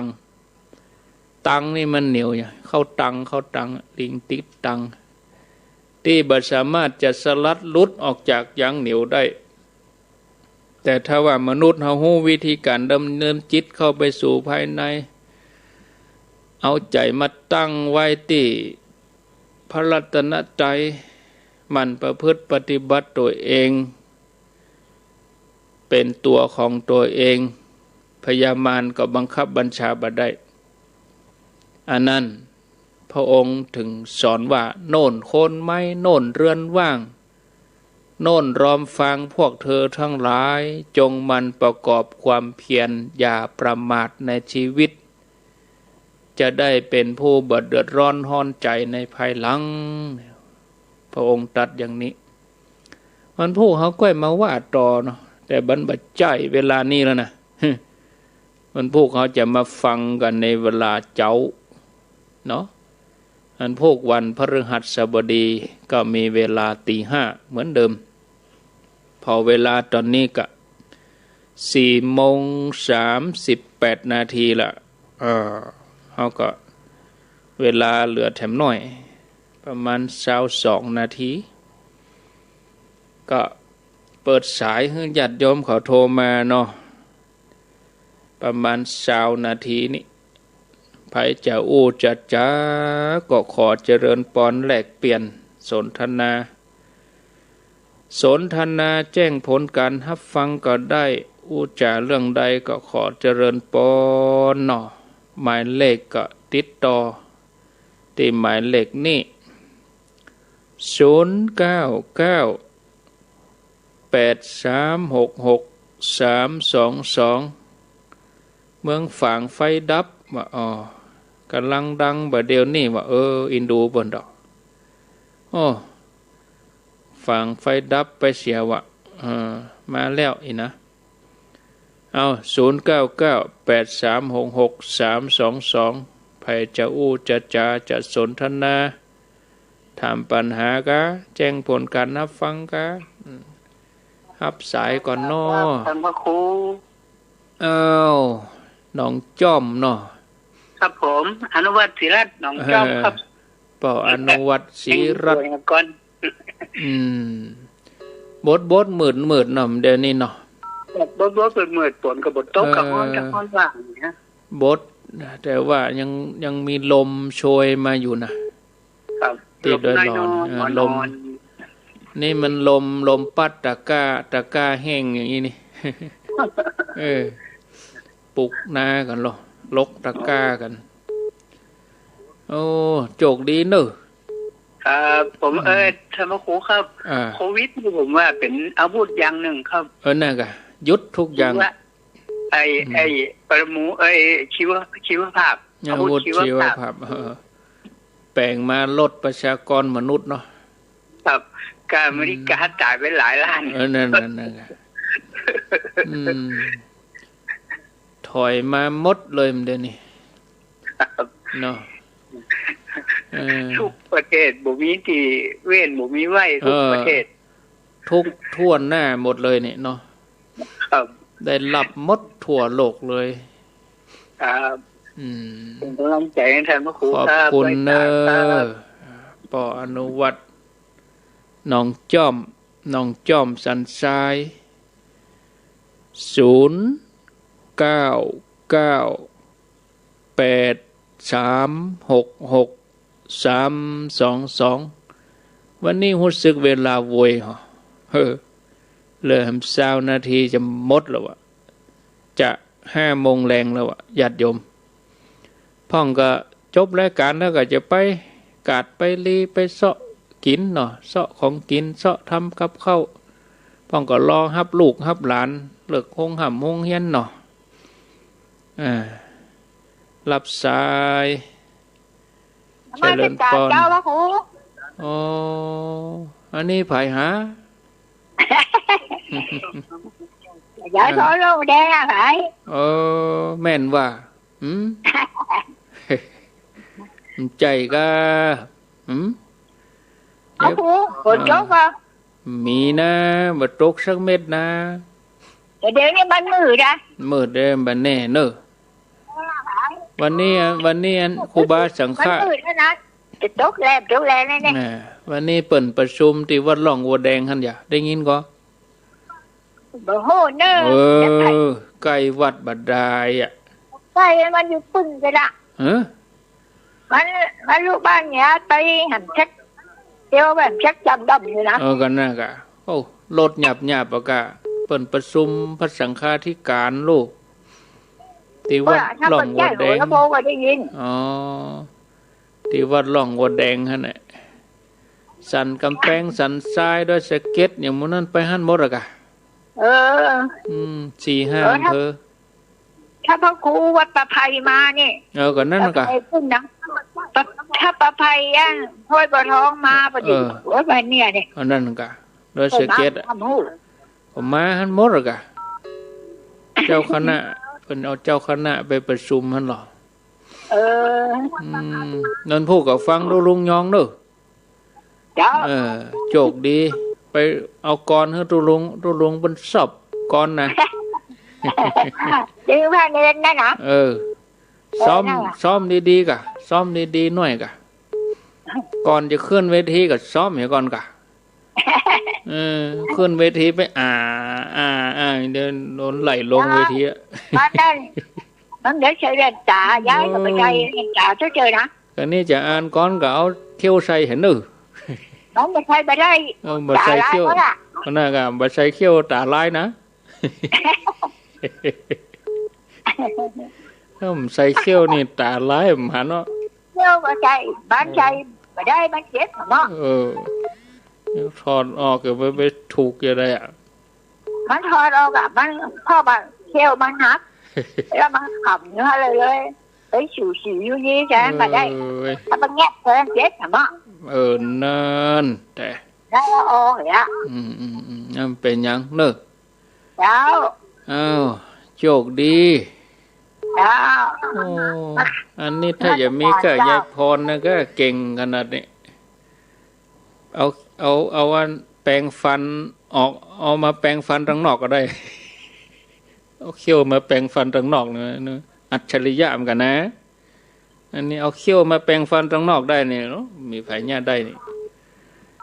งนี่มันเหนียวอย่างเข้าตังลิงติดตังที่บ่สามารถจะสลัดลุดออกจากยังเหนียวได้แต่ถ้าว่ามนุษย์เฮาฮู้วิธีการดำเนินจิตเข้าไปสู่ภายในเอาใจมาตั้งไว้ที่พระรัตนตรัยมันประพฤติปฏิบัติตัวเองเป็นตัวของตัวเองพยามารก็บังคับบัญชาบ่ได้อันนั้นพระองค์ถึงสอนว่าโน่นโคนไม้โน่นเรือนว่างโน่นรอมฟังพวกเธอทั้งหลายจงมันประกอบความเพียรอย่าประมาทในชีวิตจะได้เป็นผู้บ่เดือดร้อนห้อนใจในภายหลังพระองค์ตรัสอย่างนี้มันผู้เขาก็มาว่าต่อเนาะแต่บรรบัดใจเวลานี้แล้วนะมันพวกเขาจะมาฟังกันในเวลาเจ้าเนาะอันพวกวันพฤหัสบดีก็มีเวลาตี 5เหมือนเดิมพอเวลาตอนนี้ก็4:38 นาทีละเขาก็เวลาเหลือแถมหน่อยประมาณ22 นาทีก็เปิดสายให้ญาติโยมเขาโทรมาเนาะประมาณ20 นาทีนี้ไผจะอู้จะจ้าก็ขอเจริญปอนแลกเปลี่ยนสนทนาแจ้งผลการรับฟังก็ได้อู้จ่าเรื่องใดก็ขอเจริญปอนเนาะหมายเลขก็ติดต่อที่หมายเลขนี้09983663322เมืองฝางไฟดับว่ากำลังดังบ่เดี๋ยวนี้ว่าอินดูบนดอกฝางไฟดับไปเสียวะมาแล้วอีนะเอา0998366322ไผจะอู้จะจาจะสนทนาถามปัญหากะแจ้งผลการรับฟังกะรับสายก่อนน้อท่านพระครูน้องจ้อมเนาะครับผมอนุวัตศรีรัตน์น้องจ้อมครับป่ออนุวัตศรีรัตน์ก่อนบดหมื่นหน่อมเดี๋ยวนี้เนาะบดหมื่นฝนกับบดตกกับฮ้อนกับฮ้อนว่างนะบดแต่ว่ายังมีลมโชยมาอยู่นะครับติดด้วยร้อนลมนี่มันลมปัดตะก้าแห้งอย่างนี้นี่ปลุกนากันลกตะก้ากัน โอ้โจกดีเนอะครับผมท่านพระครูครับโควิดนี่ผมว่าเป็นอาวุธอย่างหนึ่งครับนั่นกะยุดทุกอย่างไอปรมูชีวภาพอาวุธชีวภาพแปลงมาลดประชากรมนุษย์เนาะครับการอเมริกาจ่ายไปหลายล้านนั่นถอยมาหมดเลยมันเดี๋ยวนี้เนาะทุกประเทศบ่มีที่เว้นบ่มีไว้ทุกประเทศทุกทั่วหน้าหมดเลยเนี่ยเนาะครับได้รับหมดทั่วโลกเลยครับผมกำลังใจให้ท่านพระครูขอบคุณเนอปออนุวัตน้องจ้อมสันทราย0998366322วันนี้รู้สึกเวลาโวยเหรอเหลือ20 นาทีจะหมดแล้วอะจะ5 โมงแรงแล้วอะญาติโยมพ่องก็จบรายการแล้วก็จะไปกาดไปลีไปเสาะกินเนาะเสาะของกินเสาะทำกับข้าวพ่องก็รอฮับลูกฮับหลานเลิกห้องห่ำห้องเฮียนเนาะรับสายเจริญพรอ๋ออันนี้ไผหาdạ thôi luôn đen à phải แม่นว่าใจก็เอาคนโจ๊กอ่ะมีนะบัดโจ๊กสักเม็ดนะเดี๋ยวนี้มันมืดอ่ะมืดเด้บัดแน่เนอะวันนี้ครูบาสังฆะมันมืดแล้วนะจะโจ๊กแลนี่เนี่ยวันนี้เปิ่นประชุมที่วัดหลองวัวแดงหั่นอย่าได้ยินก็บ่โหเนอใกล้วัดบัดดายอ่ะใกล้มันอยู่ปึ้งกันละมันลูกบ้านเนี้ยไปหันเช็คเดี๋ยวแบบเช็คจำดำอยู่นะกันน่ะกะโอ้รถหยับปะกะเปิ่นประชุมพระสังฆาธิการลูกที่วัดหลองวัวแดงอ๋อที่วัดหลองวัวแดงหั่นน่ะสันกำแพงสันทรายด้วยสเก็ตอย่างมื้อนั้นไปหั่นหมดอ่ะกะ4-5 อำเภอถ้าพระครูวัดประภัยมานี่ก็นั่นกะถ้าประภัยห้วยปะท้องมาประดิษฐ์วัดไปเนี่ยนี่นั่นกะด้วยสเก็ตผมมาหั่นหมดอ่ะกะเจ้าคณะเพิ่นเอาเจ้าคณะไปประชุมหั่นหรอนั่นพูดกับฟังดูลุงยองเด้อโชคดีไปเอากรให้ตุลุงบนสอบกรนะดีว่าเน้นนะซ้อมดีๆกะซ้อมดีๆหน่อยกะก่อนจะขึ้นเวทีก็ซ้อมให้ก่อนกะขึ้นเวทีไปเดินโดนไหลลงเวทีอ่ะมันเดี๋ยวเฉยๆจ่าย้ายก็ไปใจจ่าเฉยๆนะก็นี่จะอ่านก่อนก็เอาเที่ยวใส่เห็นหรือน้องไม่ใช่ไปได้ตาลายก็ล่ะน่ะก็บ่ใส่เขี้ยวตาลายนะใส่เขี้ยวนี่ตาลายมันหันเนาะเขี้ยวบ่ใส่บ้านใส่บ่ได้มันเจ็บเนาะถอดออกก็ไปถูกอย่างไรอ่ะมันถอดออกอ่ะมันพ่อบ่เขี้ยวมันหักแล้วมันขำเนื้อเลยไปสิวอยู่นี่ใช่บ่ได้ถ้ามันแงะเพิ่นเจ็บเนาะนั่นแต่ได้โอ้ยอ่ะนั่นเป็นยังเนอะเจ้าโชคดีเจ้าอันนี้ถ้าจะมีก็ยายพรนะก็เก่งขนาดนี้เอาวันแปรงฟันออกเอามาแปรงฟันทางนอกก็ได้เอาเขี้ยวมาแปรงฟันทางนอกเนอะอัจฉริยะเหมือนกันนะอันนี้เอาเขี้ยวมาแปรงฟันทางนอกได้เนี่ยเนาะมีไผญาติได้นี่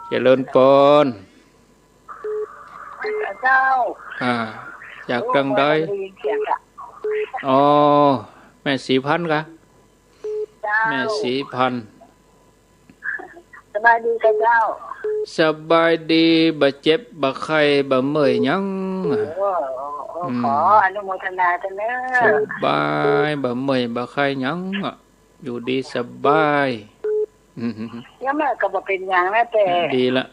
เจริญปนเจ้าจากดังได้แม่สีพันธุ์กะแม่สีพันธุ์สบายดีกันเจ้าสบายดีบ่เจ็บบ่ไข้บ่เมื่อยยังขออนุโมทนากันเด้อสบายบ่เมื่อยบ่ไข้ยัง อยู่ดีสบายยังไม่ก็บอกเป็นอย่างนะแต่ดีละ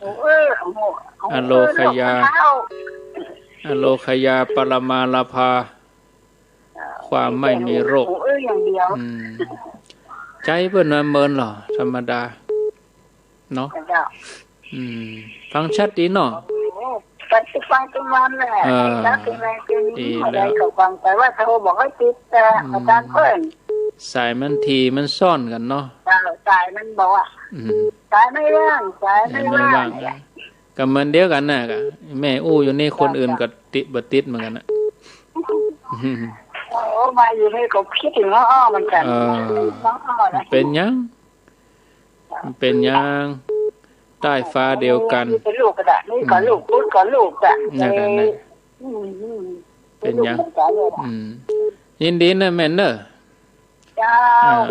อโลคยาอโลคยาปรมาลาภาความไม่มีโรคใจเปิ้นว่าเมินหรอธรรมดาเนาะฟังชัดดีเนาะปัจจุบันทุกวันแหละแล้วเป็นอะไรเป็นนี้อะไรก็ฟังแต่ว่าเขาบอกให้ติดแต่อาจารย์เพิ่นสายมันทีมันซ่อนกันเนาะสายมันบอกว่าสายไม่ว่างสายไม่ว่างก็เหมือนเดียวกันน่ะกะแม่อู้อยู่นี่คนอื่นก็ติดบ่ติดเหมือนกันน่ะโอ้มาอยู่นี่ก็คิดถึงอ้อมันกันเป็นยังเป็นยังใต้ฟ้าเดียวกันเป็นลูกกระดาษนี่ก็ลูกพุทธก็ลูกจ้ะเป็นยังยินดีนะแม่เนอะเจ้า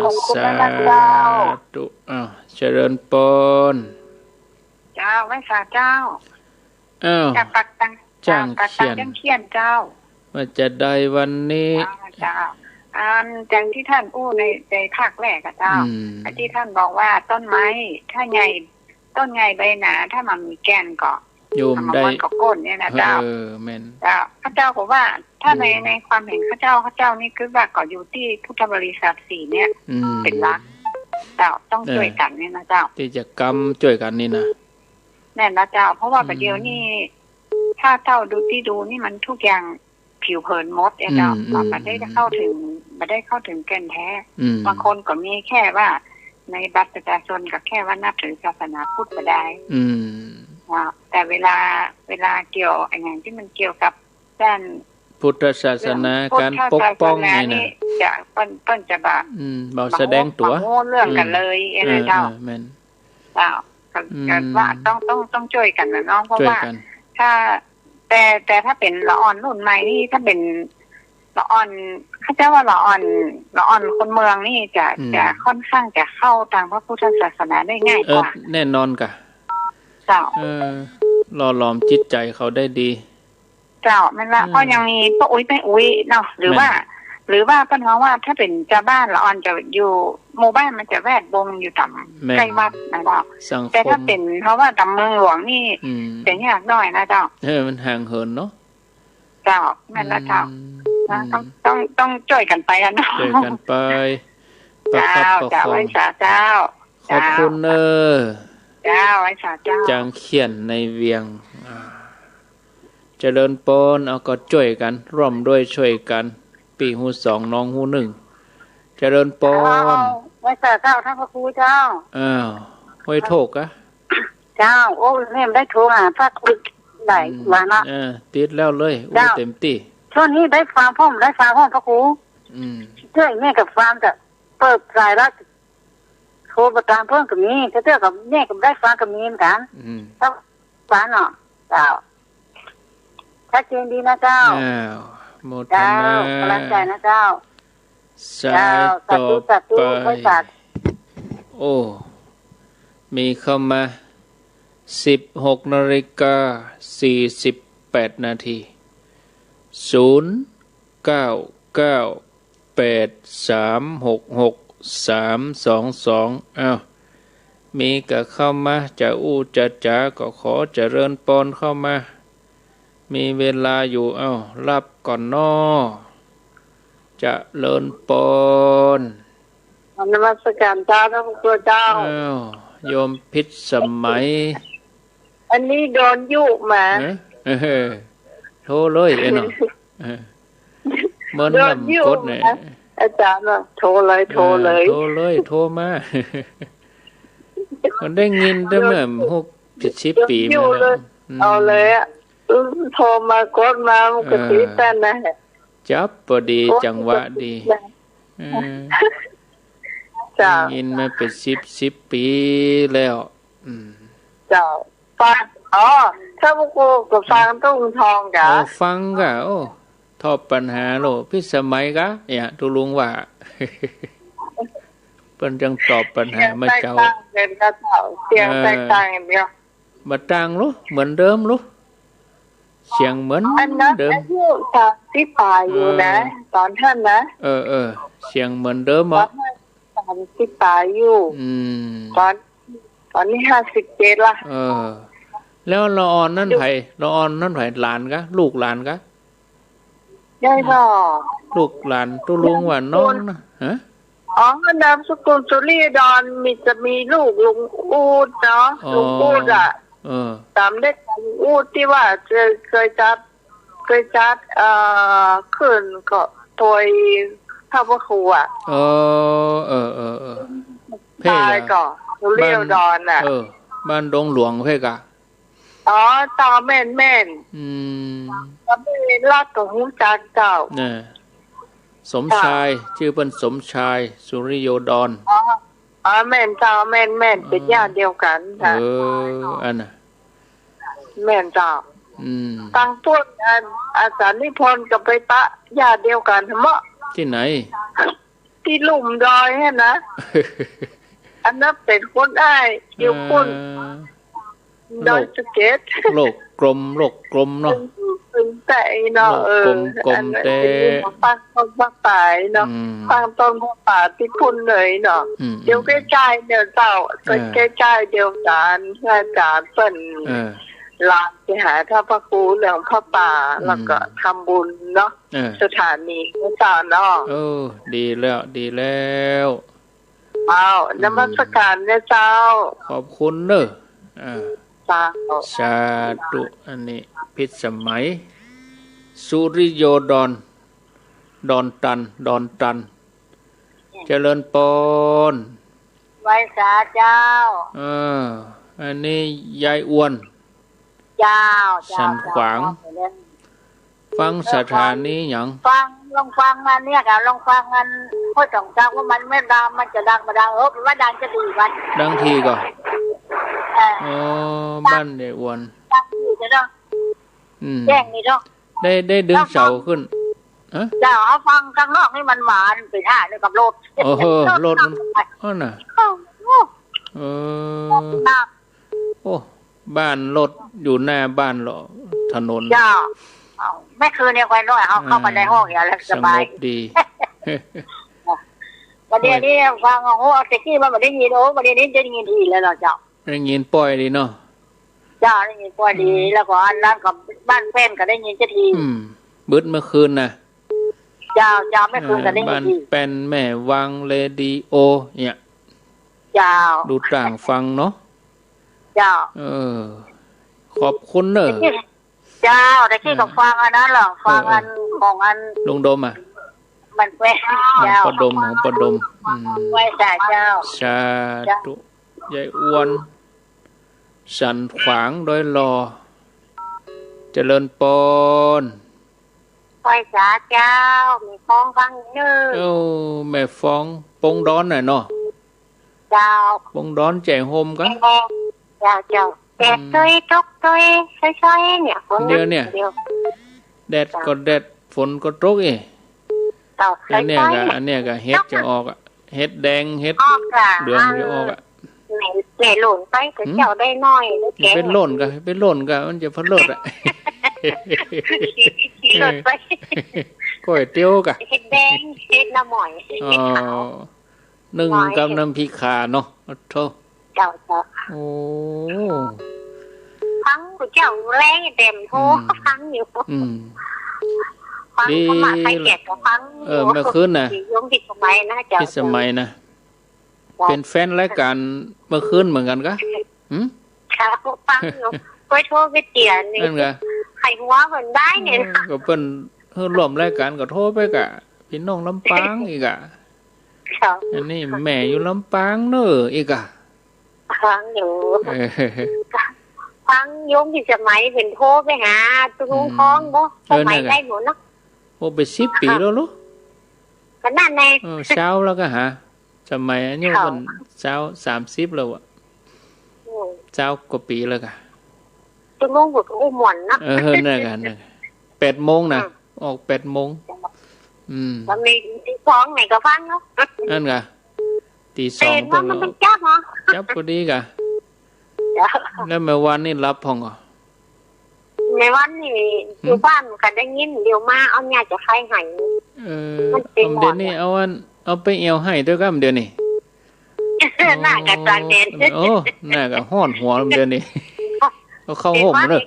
ขอบคุณมากเจ้าเจริญปนเจ้าไม่สาเจ้าจากปักตังจ้างเขียนเจ้าว่าจะได้วันนี้เจ้าอย่างที่ท่านอู้ในภาคแรกเจ้าที่ท่านบอกว่าต้นไม้ถ้าใหญ่ต้นใหญ่ใบหนาถ้ามันมีแก่นก็โยมได้ก็ก้นเนี่ยนะเจ้าแม่นเจ้าพระเจ้าบอกว่าถ้าในความเห็นพระเจ้านี่คือว่าก็อยู่ที่พุทธบริษัท4เนี่ยเป็นหลักเจ้าต้องช่วยกันเนี่ยนะเจ้าที่จะกรรมช่วยกันนี่นะแน่นนะเจ้าเพราะว่าประเดี๋ยวนี้ถ้าเจ้าดูนี่มันทุกอย่างผิวเผินมดเนี่ยเจ้ามันได้เข้าถึงแก่นแท้บางคนก็มีแค่ว่าในบัตรประชาชนกับแค่ว่านับถือศาสนาพุทธก็ได้แต่เวลาเกี่ยวอย่างที่มันเกี่ยวกับด้านพุทธศาสนาการปกป้องนี่นะจะต้นจะบอกแสดงตัวเรื่องกันเลยนะเจ้าเจ้ากันว่าต้องช่วยกันนะน้องเพราะว่าถ้าแต่ถ้าเป็นละอ่อนรุ่นใหม่นี่ถ้าเป็นละอ่อนเขาจะว่าละอ่อนคนเมืองนี่จะค่อนข้างจะเข้าทางพระพุทธศาสนาได้ง่ายกว่าแน่นอนกะเจ้าหล่อหลอมจิตใจเขาได้ดีเจ้ามันละก็ยังมีป้าอุ้ยเนาะหรือว่าป้าน้องว่าถ้าเป็นชาวบ้านละอ่อนจะอยู่หมู่บ้านมันจะแวดวงอยู่ต่ำใกล้วัดนะเจ้าแต่ถ้าเป็นเพราะว่าต่ำเมืองหลวงนี่จะยากหน่อยนะเจ้ามันห่างเหินเนาะเจ้านั่นละเจ้าต้องช่วยกันไปกันเนาะช่วยกันไปเจ้าไว้สาเจ้าขอบคุณเจ้าไว้สาเจ้าจางเขียนในเวียงเจริญปนเอาก็ช่วยกันร่วมด้วยช่วยกันปีหู2น้องหู1เจริญปนไว้สาเจ้าท่านพระครูเจ้าห้วยโถกอะเจ้าโอ้แม่ได้โทรหาพระครูได้ว่านะติดแล้วเลยเต็มที่ช่วงนี้ได้ฟังพ่อพระครูเจ้าแม่กับฟังจะเปิดสายแล้วโทรประการเพิ่มกับนี้เจ้ากับแม่กับได้ฟังกับมีเหมือนกันถ้าฟังเนาะเจ้าชัดเจนดีนะเจ้าโมทนากำลังใจนะเจ้าสายต่อไปโอ้มีเข้ามา16:48 นาที0998366322มีก็เข้ามาจะจ๋าก็ขอเจริญปนเข้ามามีเวลาอยู่รับก่อนน้อจะเลินปนนมัสการเจ้าพระพุทธเจ้าโยมพิษสมัยอันนี้โดนยุมาโทรเลยเนาะเหมือนลำกดเนี่ยอาจารย์ว่าโทรเลยโทรมามันได้ยินได้เมื่อ60 ปีมาแล้วเอาเลยอ่ะโทรมากดมามันก็ติดแต่นะจับพอดีจังหวะดียินมาเป็น10 ปีแล้วเจ้าฟังถ้าพวกกูก็ฟังตุ้งทองกะฟังกะทอบปัญหาโลพิสมัยกะเนี่ยทุลุงว่าเปิ้นจังตอบปัญหามาเจ้าเป็นกระเจ้าเสียงแตกต่างอย่างเดียวบ่ต่างลูกเหมือนเดิมลูกเสียงเหมือนเดิมที่ป่าอยู่นะตอนท่านนะเสียงเหมือนเดิมอ่ะ 30 ปลายอยู่ตอนนี้57ละแล้วละออนนั่นไผหลานกะลูกหลานกะได้บ่ลูกหลานตุลุงว่าน้องนะฮะนามสกุลสุริยดอนจะมีลูกลุงอูดเนาะลุงอูดอ่ะตามได้ลุงอูดที่ว่าเคยจัดขึ้นก็ถวยพระครูอ่ะเพ่ก็สุริยดอนอ่ะบ้านดงหลวงเพ่กะตาแม่นก็ไม่รักกับหูจักเจ้าเนี่ยสมชายชื่อเป็นสมชายสุริโยดรแม่นเจ้าแม่นเป็นญาติเดียวกันค่ะอันน่ะแม่นเจ้าตั้งต้นอาจารย์นิพนธ์กับไปปะญาติเดียวกันทั้งหมดที่ไหนที่ลุ่มดอยเนี่ยนะอันนั้นเป็นคนได้เดียวคนดอยสะเก็ดโลกกลมเนาะเป็นแต่เนาะกลมแต่ฟังต้นป่าเนาะฟังต้นป่าที่พุ่นเลยเนาะเดี๋ยวใกล้ๆเดี๋ยวเจ้าใกล้ๆเดียวกันอาจารย์เปิ้นลาไปหาท่าพระครูเรื่องพระป่าแล้วก็ทำบุญเนาะสถานีพระเจ้าเนาะดีแล้วนมัสการเนี่ยเจ้าขอบคุณเนอะสาธุอันนี้พิษสมัยสุริโยดอนตันเจริญปนไว้สาเจ้าอันนี้ยายอ้วนเจ้าสันขวางฟังสถานีหยังลองฟังมันเนี่ยค่ะลองฟังมันพ่อสองเจ้าว่ามันไม่ดังมันจะดังมาดังว่าดังจะดีวันดังทีก่อนบ้านยายอ้วนดังทีจะต้องแจ้งนี่เนาะได้ดึงเสาขึ้นเจ้าเอาฟังข้างนอกนี่มันหวานไปท่าเลยกับรถรถมันน่ะบ้านรถอยู่หน้าบ้านเหรอถนนจ้าไม่คืนเนี่ยควายน้อยเอาเข้ามาในห้องอย่างแล้วสบายดีวันนี้ฟังโอ้เซ็กซี่มันไม่ได้ยินวันนี้ได้ยินทีแล้วเจ้าได้ยินปล่อยดีเนาะจ้าได้ยินปล่อยดีแล้วก็อันนั้นกับบ้านแฟนก็ได้ยินจะทีบึ้ดเมื่อคืนน่ะจ้าไม่คืนก็ได้ยินบ้านเป็นแม่วังเรดิโอเนี่ยจ้าดูต่างฟังเนาะจ้าขอบคุณเนอะเจ้าแต่ที่กับฟังอันนั้นหรอฟังอันของอันลุงดมมันแฝงเจ้าประดมไว้สาเจ้าสาธุยายอ้วนสันขวางโดยรอเจริญปนไว้สาเจ้ามีฟ้องฟังเนื้อแม่ฟ้องปงดอนหน่อยเนาะเจ้าปงดอนแจงโฮมกันเจ้าแดดตุยตกตุยช่วยๆเนี่ยฝนเนี่ยแดดก็แดดฝนก็ตกแล้วเนี่ยก็อันเนี้ยก็เฮ็ดจะออกเฮ็ดแดงเฮ็ดเหลืองจะออกไหนหล่นไปก็เจ้าได้น้อยเป็นหล่นก็มันจะพัดเลิศหล่นไปก๋วยเตี๋ยวกะเฮ็ดแดงเฮ็ดน้ำหมอยนึ่งกับน้ำพริกขาเนาะโธ่เจ้าโอ้ฟังกูเจ้าแรงเต็มโทฟังอยู่ฟังเขามาใครเก็บก็ฟังเมื่อคืนน่ะย้งผิดสมัยนะเจ้าผิดสมัยนะเป็นแฟนรายการเมื่อคืนเหมือนกันกะค่ะฟังอยู่ไปโทรไปเตียนนี่ใครหัวเหมือนได้เนี่ยก็เป็นร่วมรายการก็โทรไปกะพี่น้องลำปางอีกอ่ะอันนี้แม่อยู่ลำปางเนอะอีกอ่ะฟังอยู่ฟังย้งผิดสมัยเป็นโทรไปหาตุ้งคล้องบ่สมัยได้หมดเนาะโอ้ไป10 ปีแล้วลูกขนาดไหนเช้าแล้วก็หาสมัยอันนี้มันเช้า30แล้วอ่ะเช้ากว่าปีแล้วก็ตุ้งบุกอุ้มหมอนนะนั่นกัน8 โมงนะออก8 โมงมันมีตีสองไหนก็ฟังเนาะนั่นไงตี2ก็มันต้องจับเหรอจับพอดีกะแล้วเมื่อวันนี้รับห้องอ่ะในวันนี้อยู่บ้านกันได้ยินเดี๋ยวมาเอาญาติจะไฟให้เดี๋ยวนี้เอาไปเอวให้ด้วยกันเดี๋ยวนี้ หน้ากับตาแดนโอ้หน้ากับห้อนหัวเดี๋ยวนี้เขาเข้าห่มเลย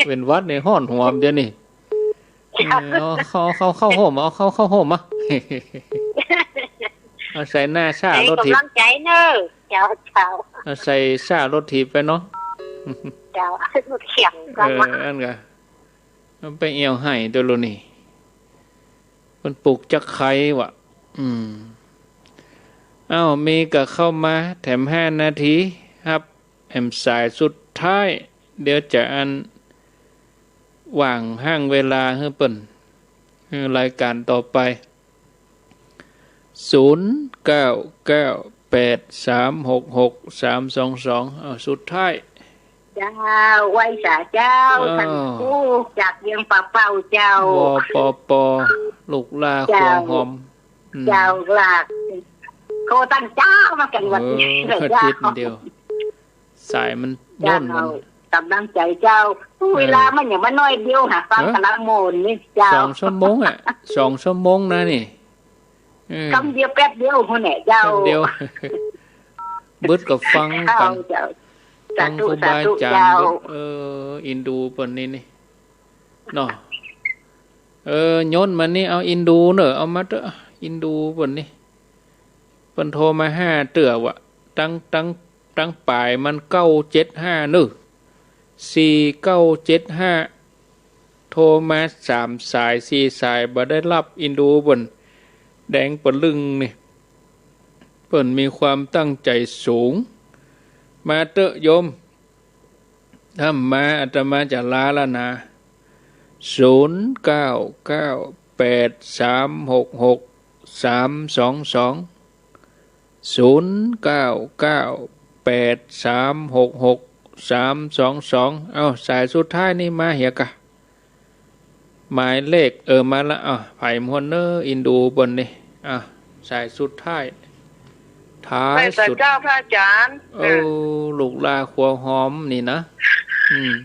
เป็นวัดในห้อนหัวเดี๋ยวนี้เข้าห่มเอาเข้าห่มอ่ะเอาใส่หน้าชารถถีบกำลังใจเนอะเจ้าเอาใส่ชารถถีบไปเนาะเจ้ารถเขียงอันก็มันไปเอี่ยวให้ตัวโลนี่มันปลูกจักไข่วะมีก็เข้ามาแถม5 นาทีครับแอมสายสุดท้ายเดี๋ยวจะอันว่างห้างเวลาให้เปิ่นรายการต่อไป0998366322สุดท้ายเจ้าไว้สาเจ้าท่านผู้จากเวียงป่าเป่าเจ้าปลูกลาขวงหอมเจ้าลากโคตั้งเจ้ามากันวันนี้เลยเจ้าเดียวสายมันย่นมันกำลังใจเจ้าเวลามันอย่างมันน้อยเดียวหาฟังพลังโมนนี่เจ้า2 ชั่วโมงอ่ะ2 ชั่วโมงนะนี่คำเดียวแป๊บเดียวคนเนี่ยเจ้าเดียวบึดกับฟังกันฟังครูบาอาจารย์อินดูปนนี้นี่เนาะโยนมันนี่เอาอินดูเนอะเอามาเถอะอินดูปนนี้เพิ่นโทรมา5เตื้อวะตั้งปลายมัน975นึ4975โทรมา3 สาย4 สายบ่ได้รับอินดูเพิ่นแดงปะลึงนี่เพิ่นมีความตั้งใจสูงมาเตอะโยมถ้ามาอาตมาจะลาแล้วนะ0998366322 0998366322เอาสายสุดท้ายนี่มาเหียกะหมายเลขมาละไผ่มวนเนอร์อินดูบนนี่สายสุดท้ายสุดเจ้าพระอาจารย์ลูกลาขัวหอมนี่นะ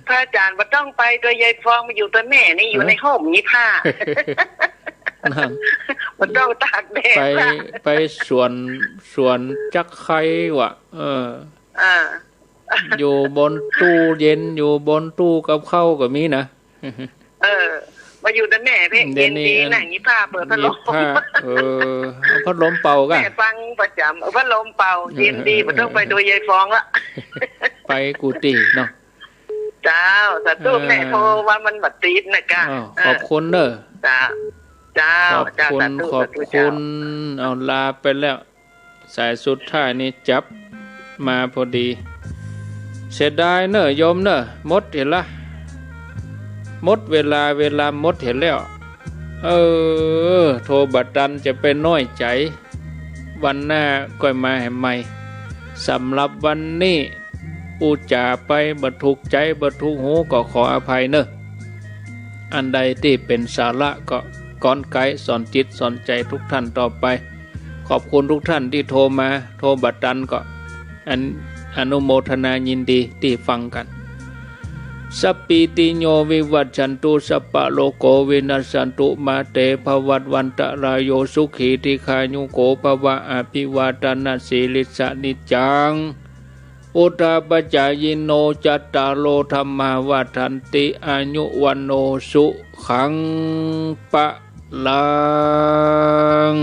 พระอาจารย์บ่ต้องไปตัวยายฟองมาอยู่ตัวแม่นี่อยู่ในห้องนี้ผ้ามันต้องตากแดดไปสวนจักไข่วะอยู่บนตู้เย็นอยู่บนตู้กับข้าวก็มีนะมาอยู่แต่แม่เพ่งเย็นดีหนังนี้ผ้าเปิดพัดลมพัดลมเป่ากันแม่ฟังประจำพัดลมเป่าเย็นดีมันต้องไปโดยยายฟองละไปกุฏิเนาะเจ้าแต่ตู้แม่โทรว่ามันบัดตีดนะกะขอบคุณเนอะเจ้าขอบคุณเอาลาไปแล้วสายสุดท้ายนี่จับมาพอดีเสียดายเนอะโยมเนอะมดเห็นละมดเวลามดเห็นแล้วโทรบัดดันจะเป็นน้อยใจวันหน้าก็มาให้ใหม่สำหรับวันนี้อุจาไปบัดทุกใจบัดทุกหูก็ขออภัยเนอะอันใดที่เป็นสาระก็ก้อนไกสอนจิตสอนใจทุกท่านต่อไปขอบคุณทุกท่านที่โทรมาโทรบัดดันก็อนุโมทนายินดีที่ฟังกันสัพพิติโยวิวัชชันตุสัพพะโลกวินัสสันตุมาเตภวัตวันตรายโยสุขีติขายุโกภวะอภิวาทนาสีลิสานิจังอุตตปัจจายโนจัตตารโลธรรมาวัฏันติอายุวันโนสุขังปะลัง